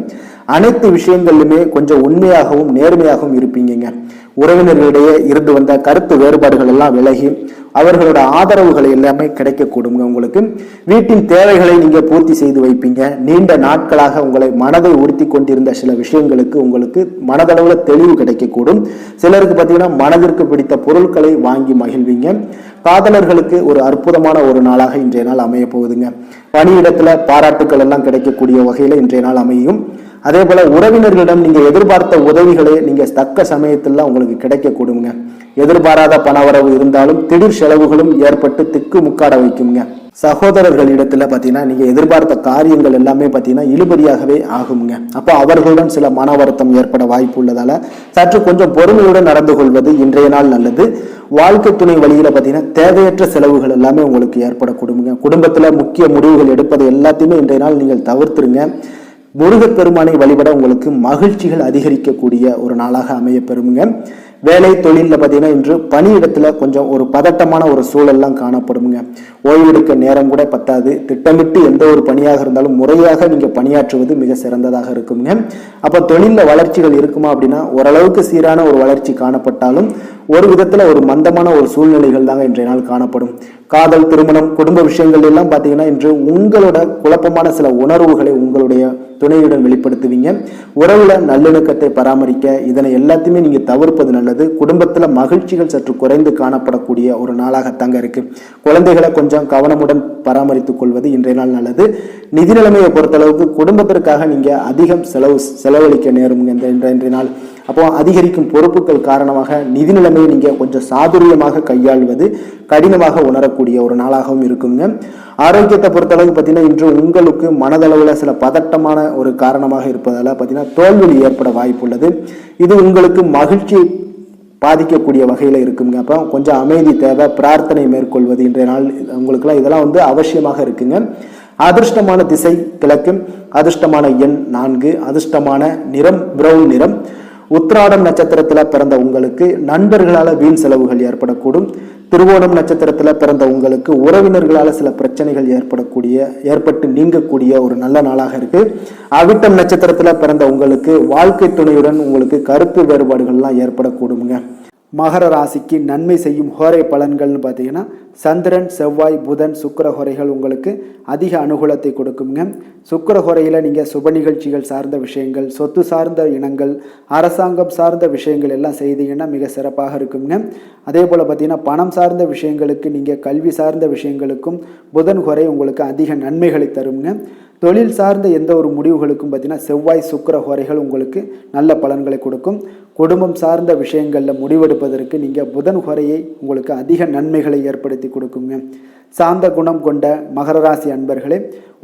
அனைத்து விஷயங்கள்லையுமே கொஞ்சம் உண்மையாகவும் நேர்மையாகவும் இருப்பீங்க. உறவினர்களிடையே இருந்து வந்த கருத்து வேறுபாடுகள் எல்லாம் விலகி அவர்களோட ஆதரவுகளை எல்லாமே கிடைக்கக்கூடுங்க. உங்களுக்கு வீட்டின் தேவைகளை நீங்க பூர்த்தி செய்து வைப்பீங்க. நீண்ட நாட்களாக உங்களை மனதை உறுத்தி கொண்டிருந்த சில விஷயங்களுக்கு உங்களுக்கு மனதளவுல தெளிவு கிடைக்கக்கூடும். சிலருக்கு பார்த்தீங்கன்னா மனதிற்கு பிடித்த பொருட்களை வாங்கி மகிழ்வீங்க. காதலர்களுக்கு ஒரு அற்புதமான ஒரு நாளாக இன்றைய நாள் அமைய போகுதுங்க. பணியிடத்துல பாராட்டுக்கள் எல்லாம் கிடைக்கக்கூடிய வகையில இன்றைய நாள் அமையும். அதே போல உறவினர்களிடம் நீங்க எதிர்பார்த்த உதவிகளை நீங்க தக்க சமயத்துல உங்களுக்கு கிடைக்க கொடுங்க. எதிர்பாராத பணவரவு இருந்தாலும் திடீர் செலவுகளும் ஏற்பட்டு திக்கு முக்காட வைக்குங்க. சகோதரர்களிடத்துல பாத்தீங்கன்னா நீங்க எதிர்பார்த்த காரியங்கள் எல்லாமே பாத்தீங்கன்னா இழுபறியாகவே ஆகுங்க. அப்போ அவர்களுடன் சில மன வருத்தம் ஏற்பட வாய்ப்பு உள்ளதால சற்று கொஞ்சம் பொறுமையுடன் நடந்து கொள்வது இன்றைய நாள் நல்லது. வாழ்க்கை துணை வழியில பாத்தீங்கன்னா தேவையற்ற செலவுகள் எல்லாமே உங்களுக்கு ஏற்படக்கூடுங்க. குடும்பத்துல முக்கிய முடிவுகள் எடுப்பதை எல்லாத்தையுமே இன்றைய நாள் நீங்கள் தவிர்த்துருங்க. முருகப்பெருமானை வழிபட உங்களுக்கு மகிழ்ச்சிகள் அதிகரிக்கக்கூடிய ஒரு நாளாக அமைய பெறுங்க. வேலை தொழிலில் பார்த்தீங்கன்னா இன்று பணியிடத்துல கொஞ்சம் ஒரு பதட்டமான ஒரு சூழல்லாம் காணப்படுங்க. ஓய்வெடுக்க நேரம் கூட பத்தாது. திட்டமிட்டு எந்த ஒரு பணியாக இருந்தாலும் முறையாக நீங்க பணியாற்றுவது மிக சிறந்ததாக இருக்குங்க. அப்ப தொழிலில் வளர்ச்சிகள் இருக்குமா அப்படின்னா ஓரளவுக்கு சீரான ஒரு வளர்ச்சி காணப்பட்டாலும் ஒரு விதத்துல ஒரு மந்தமான ஒரு சூழ்நிலைகள் தாங்க இன்றைய நாள் காணப்படும். காதல், திருமணம், குடும்ப விஷயங்கள் எல்லாம் பார்த்தீங்கன்னா இன்று உங்களோட குழப்பமான சில உணர்வுகளை உங்களுடைய துணையுடன் வெளிப்படுத்துவீங்க. உறவுல நல்லிணக்கத்தை பராமரிக்க இதனை எல்லாத்தையுமே நீங்க தவிர்ப்பது நல்லது. குடும்பத்துல மகிழ்ச்சிகள் சற்று குறைந்து காணப்படக்கூடிய ஒரு நாளாகத்தாங்க இருக்கு. குழந்தைகளை கொஞ்சம் கவனமுடன் பராமரித்துக் கொள்வது இன்றைய நாள் நல்லது. நிதி நிலைமையை பொறுத்தளவுக்கு குடும்பத்திற்காக நீங்க அதிகம் செலவழிக்க நேருங்க இன்றைய நாள். அப்போ அதிகரிக்கும் பொறுப்புகள் காரணமாக நிதி நிலைமையை நீங்க கொஞ்சம் சாதுரியமாக கையாள்வது கடினமாக உணரக்கூடிய ஒரு நாளாகவும் இருக்குங்க. ஆரோக்கியத்தை பொறுத்தளவுக்கு பார்த்தீங்கன்னா இன்று உங்களுக்கு மனதளவுல சில பதட்டமான ஒரு காரணமாக இருப்பதால பார்த்தீங்கன்னா தோல்வி ஏற்பட வாய்ப்பு உள்ளது. இது உங்களுக்கு மகிழ்ச்சி பாதிக்கக்கூடிய வகையில இருக்குங்க. அப்போ கொஞ்சம் அமைதி தேவை. பிரார்த்தனை மேற்கொள்வது இன்றைய நாள் உங்களுக்குலாம் இதெல்லாம் அவசியமாக இருக்குங்க. அதிர்ஷ்டமான திசை கிழக்கு, அதிர்ஷ்டமான எண் 4, அதிர்ஷ்டமான நிறம் பிரவுன் நிறம். உத்திராடம் நட்சத்திரத்துல பிறந்த உங்களுக்கு நண்பர்களால வீண் செலவுகள் ஏற்படக்கூடும். திருவோணம் நட்சத்திரத்துல பிறந்த உங்களுக்கு உறவினர்களால சில பிரச்சனைகள் ஏற்பட்டு நீங்கக்கூடிய ஒரு நல்ல நாளாக இருக்கு. அவிட்டம் நட்சத்திரத்துல பிறந்த உங்களுக்கு வாழ்க்கை துணையுடன் உங்களுக்கு கருத்து வேறுபாடுகள்லாம் ஏற்படக்கூடுங்க. மகர ராசிக்கு நன்மை செய்யும் ஹோரை பலன்கள்னு பார்த்தீங்கன்னா சந்திரன், செவ்வாய், புதன், சுக்கிர ஹோரைகள் உங்களுக்கு அதிக அனுகூலத்தை கொடுக்குங்க. சுக்கிர ஹோரையில் நீங்கள் சுப நிகழ்ச்சிகள் சார்ந்த விஷயங்கள், சொத்து சார்ந்த இனங்கள், அரசாங்கம் சார்ந்த விஷயங்கள் எல்லாம் செய்தீங்கன்னா மிக சிறப்பாக இருக்குங்க. அதே போல் பார்த்தீங்கன்னா பணம் சார்ந்த விஷயங்களுக்கு, நீங்கள் கல்வி சார்ந்த விஷயங்களுக்கும் புதன் ஹோரை உங்களுக்கு அதிக நன்மைகளை தருங்க. தொழில் சார்ந்த எந்த ஒரு முடிவுகளுக்கும் பார்த்தீங்கன்னா செவ்வாய், சுக்கிர ஹோரைகள் உங்களுக்கு நல்ல பலன்களை கொடுக்கும். குடும்பம் சார்ந்த விஷயங்களில் முடிவெடுப்பதற்கு நீங்கள் புதன் ஹோரையை உங்களுக்கு அதிக நன்மைகளை ஏற்படுத்தி கொடுக்குங்க. சாந்த குணம் கொண்ட மகர ராசி அன்பர்களே,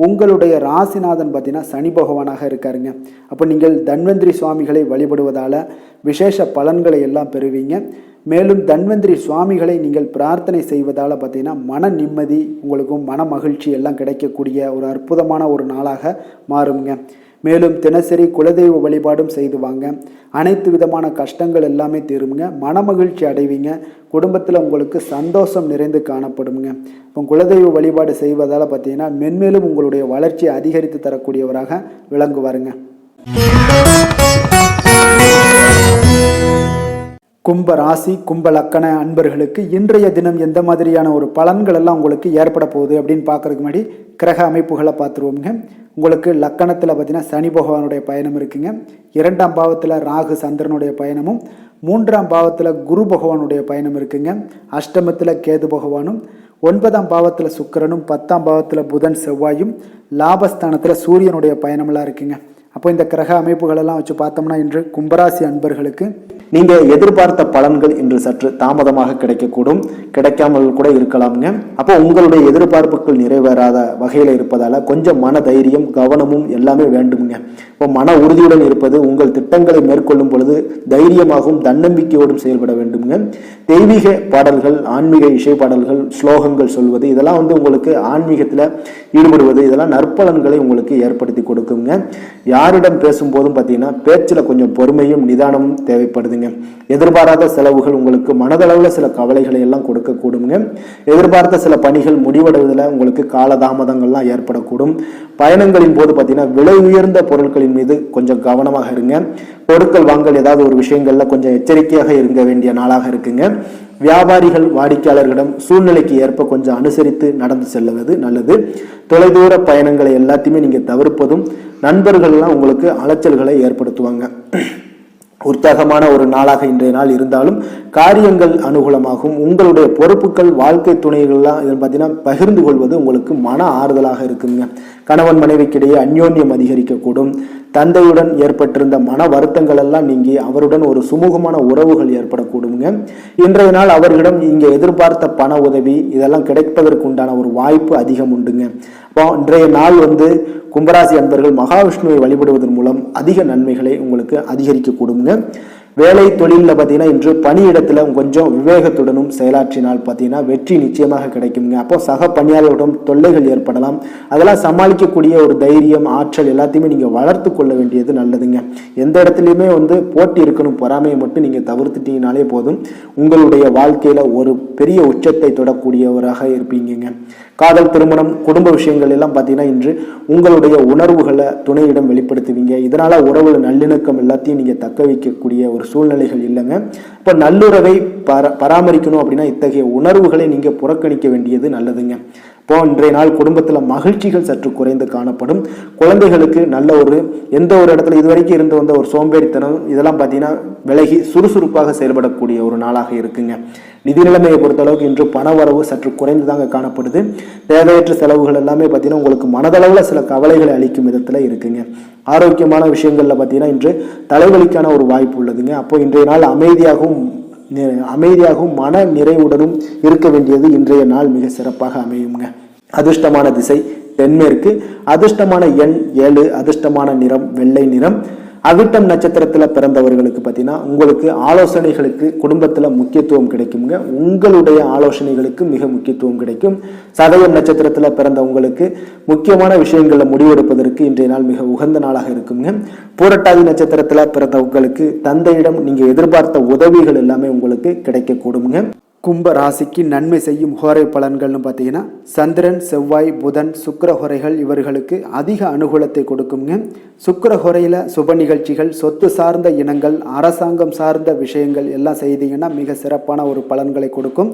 உங்களுடைய ராசிநாதன் பார்த்தீங்கன்னா சனி பகவானாக இருக்காருங்க. அப்போ நீங்கள் தன்வந்திரி சுவாமிகளை வழிபடுவதால் விசேஷ பலன்களை எல்லாம் பெறுவீங்க. மேலும் தன்வந்திரி சுவாமிகளை நீங்கள் பிரார்த்தனை செய்வதால் பார்த்தீங்கன்னா மன நிம்மதி, உங்களுக்கும் மன மகிழ்ச்சி எல்லாம் கிடைக்கக்கூடிய ஒரு அற்புதமான ஒரு நாளாக மாறுங்க. மேலும் தினசரி குலதெய்வ வழிபாடும் செய்து வாங்க. அனைத்து விதமான கஷ்டங்கள் எல்லாமே தீருங்க. மன மகிழ்ச்சி அடைவீங்க. குடும்பத்தில் உங்களுக்கு சந்தோஷம் நிறைந்து காணப்படுங்க. இப்போ குலதெய்வ வழிபாடு செய்வதால் பார்த்தீங்கன்னா மென்மேலும் உங்களுடைய வளர்ச்சியை அதிகரித்து தரக்கூடியவராக விளங்குவாருங்க. கும்ப ராசி, கும்ப லக்கண அன்பர்களுக்கு இன்றைய தினம் எந்த மாதிரியான ஒரு பலன்கள் எல்லாம் உங்களுக்கு ஏற்பட போகுது அப்படின்னு பார்க்கறதுக்கு முன்னாடி கிரக அமைப்புகளை பார்த்துருவோங்க. உங்களுக்கு லக்கணத்தில் பார்த்தீங்கன்னா சனி பகவானுடைய பயணம் இருக்குங்க. 2ஆம் பாவத்தில் ராகு சந்திரனுடைய பயணமும், 3ஆம் பாவத்தில் குரு பகவானுடைய பயணம் இருக்குங்க. அஷ்டமத்தில் கேது பகவானும், 9ஆம் பாவத்தில் சுக்கிரனும், 10ஆம் பாவத்தில் புதன் செவ்வாயும், லாபஸ்தானத்தில் சூரியனுடைய பயணமெல்லாம் இருக்குங்க. அப்போ இந்த கிரக அமைப்புகளெல்லாம் வச்சு பார்த்தோம்னா இன்று கும்பராசி அன்பர்களுக்கு நீங்க எதிர்பார்த்த பலன்கள் இன்று சற்று தாமதமாக கிடைக்கக்கூடும், கிடைக்காமல் கூட இருக்கலாம்ங்க. அப்போ உங்களுடைய எதிர்பார்ப்புகள் நிறைவேறாத வகையில இருப்பதால கொஞ்சம் மன தைரியம் கவனமும் எல்லாமே வேண்டும்ங்க. இப்போ மன உறுதியுடன் இருப்பது, உங்கள் திட்டங்களை மேற்கொள்ளும் பொழுது தைரியமாகவும் தன்னம்பிக்கையோடும் செயல்பட வேண்டும்ங்க. தெய்வீக பாடல்கள், ஆன்மீக இசை பாடல்கள், ஸ்லோகங்கள் சொல்வது, இதெல்லாம் உங்களுக்கு ஆன்மீகத்துல ஈடுபடுவது, இதெல்லாம் நற்பலன்களை உங்களுக்கு ஏற்படுத்தி கொடுக்குங்க. யாரிடம் பேசும்போதும் பார்த்தீங்கன்னா பேச்சில் கொஞ்சம் பொறுமையும் நிதானமும் தேவைப்படுதுங்க. எதிர்பாராத செலவுகள் உங்களுக்கு மனதளவுல சில கவலைகளை எல்லாம் கொடுக்கக்கூடுங்க. எதிர்பார்த்த சில பணிகள் முடிவடைவதில் உங்களுக்கு காலதாமதங்கள்லாம் ஏற்படக்கூடும். பயணங்களின் போது பார்த்தீங்கன்னா விலை உயர்ந்த பொருட்களின் மீது கொஞ்சம் கவனமாக இருங்க. பொருட்கள் வாங்கல் ஏதாவது ஒரு விஷயங்கள்ல கொஞ்சம் எச்சரிக்கையாக இருக்க வேண்டிய நாளாக இருக்குங்க. வியாபாரிகள் வாடிக்கையாளர்களிடம் சூழ்நிலைக்கு ஏற்ப கொஞ்சம் அனுசரித்து நடந்து செல்வது நல்லது. தொலைதூர பயணங்களை எல்லாத்தையுமே நீங்க தவிர்ப்பதும், நண்பர்கள்லாம் உங்களுக்கு அலைச்சல்களை ஏற்படுத்துவாங்க. உற்சாகமான ஒரு நாளாக இன்றைய நாள் இருந்தாலும் காரியங்கள் அனுகூலமாகும். உங்களுடைய பொறுப்புகள், வாழ்க்கை துணைகள்லாம் இதில் பார்த்தீங்கன்னா பகிர்ந்து கொள்வது உங்களுக்கு மன ஆறுதலாக இருக்குங்க. கணவன் மனைவிக்கிடையே அந்யோன்யம் அதிகரிக்கக்கூடும். தந்தையுடன் ஏற்பட்டிருந்த மன வருத்தங்கள் எல்லாம் நீங்கி அவருடன் ஒரு சுமூகமான உறவுகள் ஏற்படக்கூடுங்க. இன்றைய நாள் அவர்களிடம் இங்கே எதிர்பார்த்த பண உதவி இதெல்லாம் கிடைப்பதற்கு உண்டான ஒரு வாய்ப்பு அதிகம் உண்டுங்க. இப்போ இன்றைய நாள் கும்பராசி அன்பர்கள் மகாவிஷ்ணுவை வழிபடுவதன் மூலம் அதிக நன்மைகளை உங்களுக்கு அதிகரிக்க கூடுங்க. வேலை தொழிலில் பார்த்தீங்கன்னா இன்று பணியிடத்துல கொஞ்சம் விவேகத்துடனும் செயலாற்றினால் பார்த்தீங்கன்னா வெற்றி நிச்சயமாக கிடைக்குங்க. அப்போ சக பணியாளர்களிடம் தொல்லைகள் ஏற்படலாம். அதெல்லாம் சமாளிக்கக்கூடிய ஒரு தைரியம், ஆற்றல் எல்லாத்தையுமே நீங்க வளர்த்து கொள்ள வேண்டியது நல்லதுங்க. எந்த இடத்துலையுமே போட்டி இருக்கணும், பொறாமையை மட்டும் நீங்க தவிர்த்துட்டீங்கனாலே போதும். உங்களுடைய வாழ்க்கையில ஒரு பெரிய உச்சத்தை தொடக்கூடியவராக இருப்பீங்க. காதல், திருமணம், குடும்ப விஷயங்கள் எல்லாம் பார்த்தீங்கன்னா இன்று உங்களுடைய உணர்வுகளை துணையிடம் வெளிப்படுத்துவீங்க. இதனால உறவுல நல்லிணக்கம் எல்லாத்தையும் நீங்க தக்க வைக்கக்கூடிய ஒரு சூழ்நிலைகள் இல்லைங்க. இப்போ நல்லுறவை பராமரிக்கணும் அப்படின்னா இத்தகைய உணர்வுகளை நீங்க புறக்கணிக்க வேண்டியது நல்லதுங்க. இப்போ இன்றைய நாள் குடும்பத்துல மகிழ்ச்சிகள் சற்று குறைந்து காணப்படும். குழந்தைகளுக்கு நல்ல எந்த ஒரு இடத்துல இதுவரைக்கும் இருந்து வந்த ஒரு சோம்பேறித்தனம் இதெல்லாம் பார்த்தீங்கன்னா விலகி சுறுசுறுப்பாக செயல்படக்கூடிய ஒரு நாளாக இருக்குங்க. நிதி நிலைமையை பொறுத்தளவுக்கு இன்று பண வரவு சற்று குறைந்து தாங்க காணப்படுது. தேவையற்ற செலவுகள் எல்லாமே பார்த்தீங்கன்னா உங்களுக்கு மனதளவுல சில கவலைகளை அளிக்கும் விதத்துல இருக்குங்க. ஆரோக்கியமான விஷயங்கள்ல பார்த்தீங்கன்னா இன்று தலைவலிக்கான ஒரு வாய்ப்பு உள்ளதுங்க. அப்போ இன்றைய நாள் அமைதியாகவும் மன நிறைவுடனும் இருக்க வேண்டியது இன்றைய நாள் மிக சிறப்பாக அமையுங்க. அதிர்ஷ்டமான திசை தென்மேற்கு, அதிர்ஷ்டமான எண் 7, அதிர்ஷ்டமான நிறம் வெள்ளை நிறம். அவிட்டம் நட்சத்திரத்துல பிறந்தவர்களுக்கு பார்த்தீங்கன்னா உங்களுக்கு ஆலோசனைகளுக்கு குடும்பத்துல முக்கியத்துவம் கிடைக்குங்க. உங்களுடைய ஆலோசனைகளுக்கு மிக முக்கியத்துவம் கிடைக்கும். சதயம் நட்சத்திரத்துல பிறந்த உங்களுக்கு முக்கியமான விஷயங்களை முடிவெடுப்பதற்கு இன்றைய நாள் மிக உகந்த நாளாக இருக்குங்க. பூரட்டாதி நட்சத்திரத்துல பிறந்த உங்களுக்கு தந்தையிடம் நீங்க எதிர்பார்த்த உதவிகள் எல்லாமே உங்களுக்கு கிடைக்க கூடுங்க. கும்ப ராசிக்கு நன்மை செய்யும் ஹோரை பலன்கள்னு பார்த்தீங்கன்னா சந்திரன், செவ்வாய், புதன், சுக்கிர ஹோரைகள் இவர்களுக்கு அதிக அனுகூலத்தை கொடுக்குங்க. சுக்கிர ஹோரையில் சுப நிகழ்ச்சிகள், சொத்து சார்ந்த இனங்கள், அரசாங்கம் சார்ந்த விஷயங்கள் எல்லாம் செய்தீங்கன்னா மிக சிறப்பான ஒரு பலன்களை கொடுக்கும்.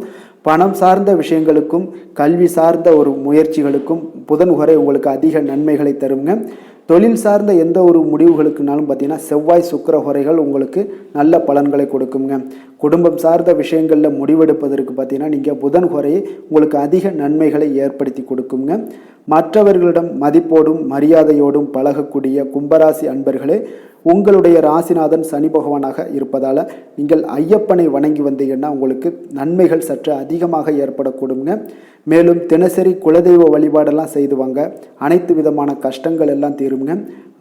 பணம் சார்ந்த விஷயங்களுக்கும் கல்வி சார்ந்த ஒரு முயற்சிகளுக்கும் புதன் ஹோரை உங்களுக்கு அதிக நன்மைகளை தருங்க. தொழில் சார்ந்த எந்த ஒரு முடிவுகளுக்குனாலும் பார்த்தீங்கன்னா செவ்வாய், சுக்கிர ஹோரைகள் உங்களுக்கு நல்ல பலன்களை கொடுக்குங்க. குடும்பம் சார்ந்த விஷயங்களில் முடிவெடுப்பதற்கு பார்த்தீங்கன்னா நீங்கள் புதன் ஹோரையை உங்களுக்கு அதிக நன்மைகளை ஏற்படுத்தி கொடுக்குங்க. மற்றவர்களிடம் மதிப்போடும் மரியாதையோடும் பழகக்கூடிய கும்பராசி அன்பர்களே, உங்களுடைய ராசிநாதன் சனி பகவானாக இருப்பதால் நீங்கள் ஐயப்பனை வணங்கி வந்தீங்கன்னா உங்களுக்கு நன்மைகள் சற்று அதிகமாக ஏற்படக்கூடுங்க. மேலும் தினசரி குலதெய்வ வழிபாடெல்லாம் செய்து வாங்க, அனைத்து விதமான கஷ்டங்கள் எல்லாம் தீருங்க.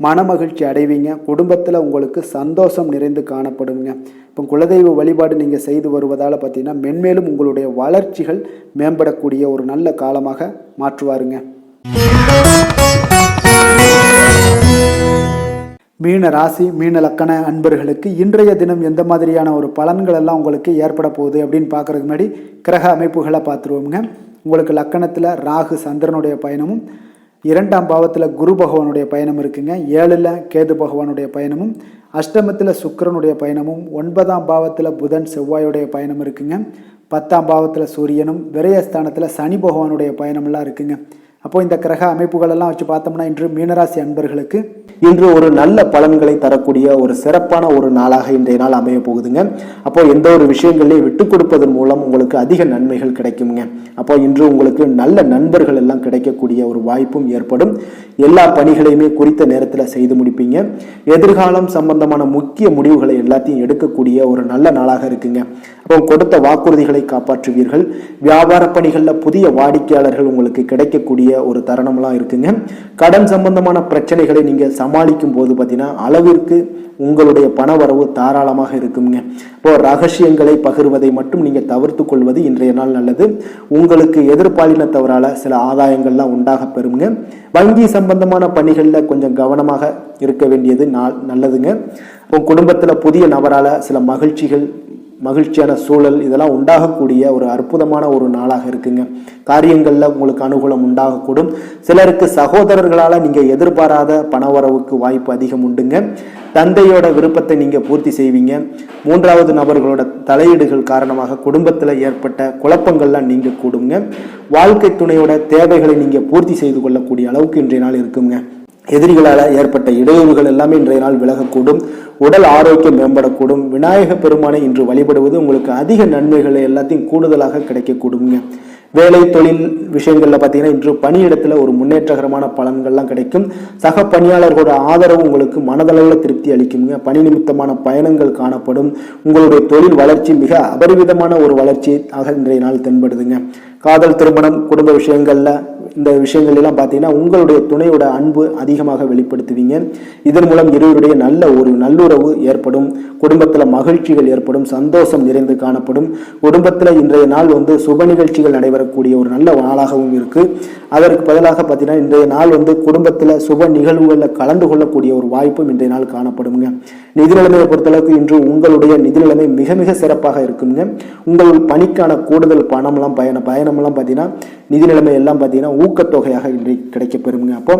மனமகிழ்ச்சி அடைவீங்க. குடும்பத்தில் உங்களுக்கு சந்தோஷம் நிறைந்து காணப்படுங்க. இப்போ குலதெய்வ வழிபாடு நீங்கள் செய்து வருவதால் பார்த்தீங்கன்னா மென்மேலும் உங்களுடைய வளர்ச்சிகள் மேம்படக்கூடிய ஒரு நல்ல காலமாக மாற்றுவாருங்க. மீன ராசி, மீன லக்கண அன்பர்களுக்கு இன்றைய தினம் எந்த மாதிரியான ஒரு பலன்கள் எல்லாம் உங்களுக்கு ஏற்பட போகுது அப்படின்னு பார்க்குறதுக்கு முன்னாடி கிரக அமைப்புகளை பார்த்துருவோங்க. உங்களுக்கு லக்கணத்தில் ராகு சந்திரனுடைய பயணமும், 2ஆம் பாவத்தில் குரு பகவானுடைய பயணம் இருக்குங்க. 7ல் கேது பகவானுடைய பயணமும், அஷ்டமத்தில் சுக்கிரனுடைய பயணமும், 9ஆம் பாவத்தில் புதன் செவ்வாயுடைய பயணம் இருக்குங்க. 10ஆம் பாவத்தில் சூரியனும், விரயஸ்தானத்தில் சனி பகவானுடைய பயணமெல்லாம் இருக்குங்க. அப்போ இந்த கிரக அமைப்புகள் எல்லாம் வச்சு பார்த்தோம்னா இன்று மீனராசி அன்பர்களுக்கு இன்று ஒரு நல்ல பலன்களை தரக்கூடிய ஒரு சிறப்பான ஒரு நாளாக இன்றைய நாள் அமைய போகுதுங்க. அப்போ எந்த ஒரு விஷயங்களையும் விட்டு கொடுப்பதன் மூலம் உங்களுக்கு அதிக நன்மைகள் கிடைக்குங்க. அப்போ இன்று உங்களுக்கு நல்ல நண்பர்கள் எல்லாம் கிடைக்கக்கூடிய ஒரு வாய்ப்பும் ஏற்படும். எல்லா பணிகளையுமே குறித்த நேரத்தில் செய்து முடிப்பீங்க. எதிர்காலம் சம்பந்தமான முக்கிய முடிவுகளை எல்லாத்தையும் எடுக்கக்கூடிய ஒரு நல்ல நாளாக இருக்குங்க. அப்போ கொடுத்த வாக்குறுதிகளை காப்பாற்றுவீர்கள். வியாபார பணிகளில் புதிய வாடிக்கையாளர்கள் உங்களுக்கு கிடைக்கக்கூடிய ஒரு தருணம்லாம் இருக்குங்க. கடன் சம்பந்தமான பிரச்சனைகளை நீங்க சமாளிக்கும் போது பார்த்தீங்கன்னா அளவிற்கு உங்களுடைய பண வரவு தாராளமாக இருக்குங்க. இப்போ ரகசியங்களை பகிர்வதை மட்டும் நீங்க தவிர்த்து கொள்வது இன்றைய நாள் நல்லது. உங்களுக்கு எதிர்பாலினத்தவரால சில ஆதாயங்கள்லாம் உண்டாக பெறுங்க. வங்கி சம்பந்தமான பணிகளில் கொஞ்சம் கவனமாக இருக்க வேண்டியது நல்லதுங்க. இப்போ குடும்பத்தில் புதிய நபரால சில மகிழ்ச்சியான சூழல் இதெல்லாம் உண்டாகக்கூடிய ஒரு அற்புதமான ஒரு நாளாக இருக்குங்க. காரியங்களில் உங்களுக்கு அனுகூலம் உண்டாகக்கூடும். சிலருக்கு சகோதரர்களால் நீங்கள் எதிர்பாராத பணவரவுக்கு வாய்ப்பு அதிகம் உண்டுங்க. தந்தையோட விருப்பத்தை நீங்கள் பூர்த்தி செய்வீங்க. மூன்றாவது நபர்களோட தலையீடுகள் காரணமாக குடும்பத்தில் ஏற்பட்ட குழப்பங்கள்லாம் நீங்க கூடுங்க. வாழ்க்கை துணையோட தேவைகளை நீங்கள் பூர்த்தி செய்து கொள்ளக்கூடிய அளவுக்கு இன்றைய நாள் இருக்குங்க. எதிரிகளால் ஏற்பட்ட இடையூறுகள் எல்லாமே இன்றைய நாள் விலகக்கூடும். உடல் ஆரோக்கியம் மேம்படக்கூடும். விநாயக பெருமானை இன்று வழிபடுவது உங்களுக்கு அதிக நன்மைகளை எல்லாத்தையும் கூடுதலாக கிடைக்கக்கூடுங்க. வேலை தொழில் விஷயங்கள்ல பார்த்தீங்கன்னா இன்று பணியிடத்துல ஒரு முன்னேற்றகரமான பலன்கள்லாம் கிடைக்கும். சக பணியாளர்களோட ஆதரவு உங்களுக்கு மனதளவில் திருப்தி அளிக்குங்க. பணி நிமித்தமான பயணங்கள் காணப்படும். உங்களுடைய தொழில் வளர்ச்சி மிக அபரிவிதமான ஒரு வளர்ச்சி ஆக இன்றைய நாள் தென்படுதுங்க. காதல், திருமணம், குடும்ப விஷயங்கள்ல இந்த விஷயங்கள் எல்லாம் பார்த்தீங்கன்னா உங்களுடைய துணையோட அன்பு அதிகமாக வெளிப்படுத்துவீங்க. இதன் மூலம் இருவருடைய நல்ல ஒரு நல்லுறவு ஏற்படும். குடும்பத்தில் மகிழ்ச்சிகள் ஏற்படும். சந்தோஷம் நிறைந்து காணப்படும். குடும்பத்தில் இன்றைய நாள் சுப நிகழ்ச்சிகள் நடைபெறக்கூடிய ஒரு நல்ல நாளாகவும் இருக்கு. அதற்கு பதிலாக பார்த்தீங்கன்னா இன்றைய நாள் குடும்பத்தில் சுப நிகழ்வுகளில் கலந்து கொள்ளக்கூடிய ஒரு வாய்ப்பும் இன்றைய நாள் காணப்படுங்க. நிதி நிலைமையை பொறுத்தளவுக்கு இன்று உங்களுடைய நிதி நிலைமை மிக மிக சிறப்பாக இருக்குங்க. உங்கள் பணிக்கான கூடுதல் பணம்லாம் பயணம்லாம் பார்த்தீங்கன்னா நிதி நிலைமை எல்லாம் பார்த்தீங்கன்னா ஊக்கத்தொகையாக இன்று கிடைக்க பெறுங்க. அப்போ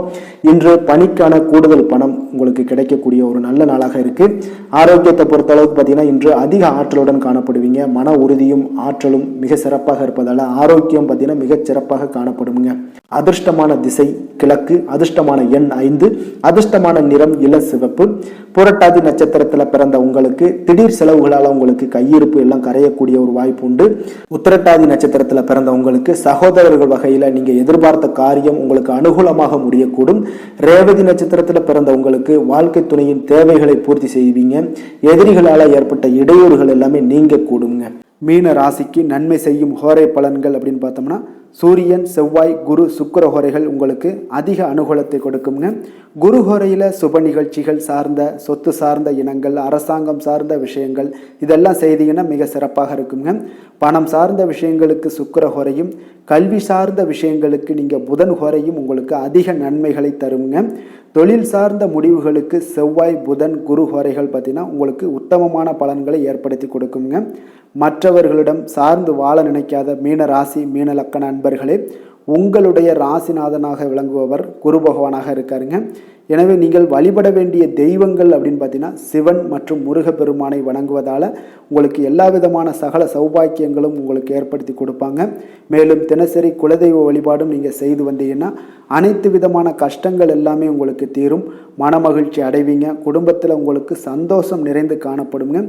இன்று பணிக்கான கூடுதல் பணம் உங்களுக்கு கிடைக்கக்கூடிய ஒரு நல்ல நாளாக இருக்கு. ஆரோக்கியத்தை பொறுத்தளவுக்கு பார்த்தீங்கன்னா இன்று அதிக ஆற்றலுடன் காணப்படுவீங்க. மன உறுதியும் ஆற்றலும் மிக சிறப்பாக இருப்பதால ஆரோக்கியம் பார்த்தீங்கன்னா மிக சிறப்பாக காணப்படுங்க. அதிர்ஷ்டமான திசை கிழக்கு. அதிர்ஷ்டமான எண் 5. அதிர்ஷ்டமான நிறம் இள சிவப்பு. புரட்டாதி நட்சத்திரத்தில் பிறந்த உங்களுக்கு திடீர் செலவுகளால் உங்களுக்கு கையிருப்பு எல்லாம் கரையக்கூடிய ஒரு வாய்ப்பு உண்டு. உத்திரட்டாதி நட்சத்திரத்தில் பிறந்த உங்களுக்கு சகோதரர்கள் வகையில் நீங்க எதிர்பார்த்த காரியம் உங்களுக்கு அனுகூலமாக முடியக்கூடும். ரேவதி நட்சத்திரத்தில் பிறந்த உங்களுக்கு வாழ்க்கை துணையின் தேவைகளை பூர்த்தி செய்வீங்க. எதிரிகளால் ஏற்பட்ட இடையூறுகள் எல்லாமே நீங்க கூடுங்க. மீன ராசிக்கு நன்மை செய்யும் ஹோரை பலன்கள் அப்படின்னு பார்த்தோம்னா சூரியன், செவ்வாய், குரு, சுக்கிர ஹோரைகள் உங்களுக்கு அதிக அனுகூலத்தை கொடுக்குங்க. குரு ஹோரையில் சுப நிகழ்ச்சிகள் சார்ந்த சொத்து சார்ந்த இனங்கள், அரசாங்கம் சார்ந்த விஷயங்கள் இதெல்லாம் செய்தீங்கன்னா மிக சிறப்பாக இருக்குங்க. பணம் சார்ந்த விஷயங்களுக்கு சுக்கிர ஹோரையும், கல்வி சார்ந்த விஷயங்களுக்கு நீங்கள் புதன் ஹோரையும் உங்களுக்கு அதிக நன்மைகளை தருங்க. தொழில் சார்ந்த முடிவுகளுக்கு செவ்வாய், புதன், குரு ஹோரைகள் பார்த்தீங்கன்னா உங்களுக்கு உத்தமமான பலன்களை ஏற்படுத்தி கொடுக்குங்க. மற்றவர்களிடம் சார்ந்து வாழ நினைக்காத மீன ராசி, மீன லக்கண அன்பர்களே, உங்களுடைய ராசிநாதனாக விளங்குபவர் குரு பகவானாக இருக்காருங்க. எனவே நீங்கள் வழிபட வேண்டிய தெய்வங்கள் அப்படின்னு பார்த்தீங்கன்னா சிவன் மற்றும் முருகப்பெருமானை வணங்குவதால் உங்களுக்கு எல்லா விதமான சகல சௌபாக்கியங்களும் உங்களுக்கு ஏற்படுத்தி கொடுப்பாங்க. மேலும் தினசரி குலதெய்வ வழிபாடும் நீங்கள் செய்து வந்தீங்கன்னா அனைத்து விதமான கஷ்டங்கள் எல்லாமே உங்களுக்கு தீரும். மனமகிழ்ச்சி அடைவீங்க. குடும்பத்தில் உங்களுக்கு சந்தோஷம் நிறைந்து காணப்படுங்க.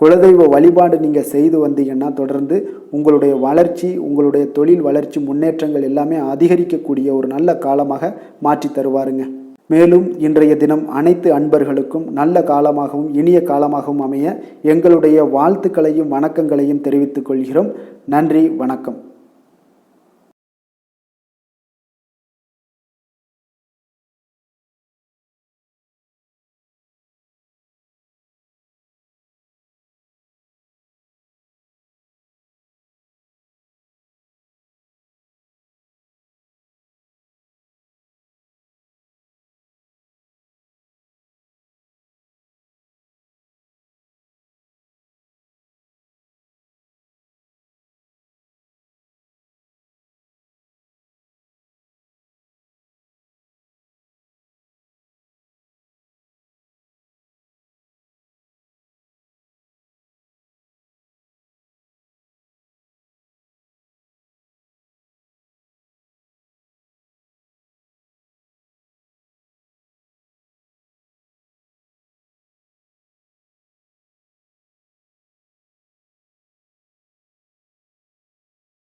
குலதெய்வ வழிபாடு நீங்கள் செய்து வந்தீங்கன்னா தொடர்ந்து உங்களுடைய வளர்ச்சி, உங்களுடைய தொழில் வளர்ச்சி, முன்னேற்றங்கள் எல்லாமே அதிகரிக்கக்கூடிய ஒரு நல்ல காலமாக மாற்றி தருவாருங்க. மேலும் இன்றைய தினம் அனைத்து அன்பர்களுக்கும் நல்ல காலமாகவும் இனிய காலமாகவும் அமைய எங்களுடைய வாழ்த்துக்களையும் வணக்கங்களையும் தெரிவித்துக் கொள்கிறோம். நன்றி, வணக்கம்.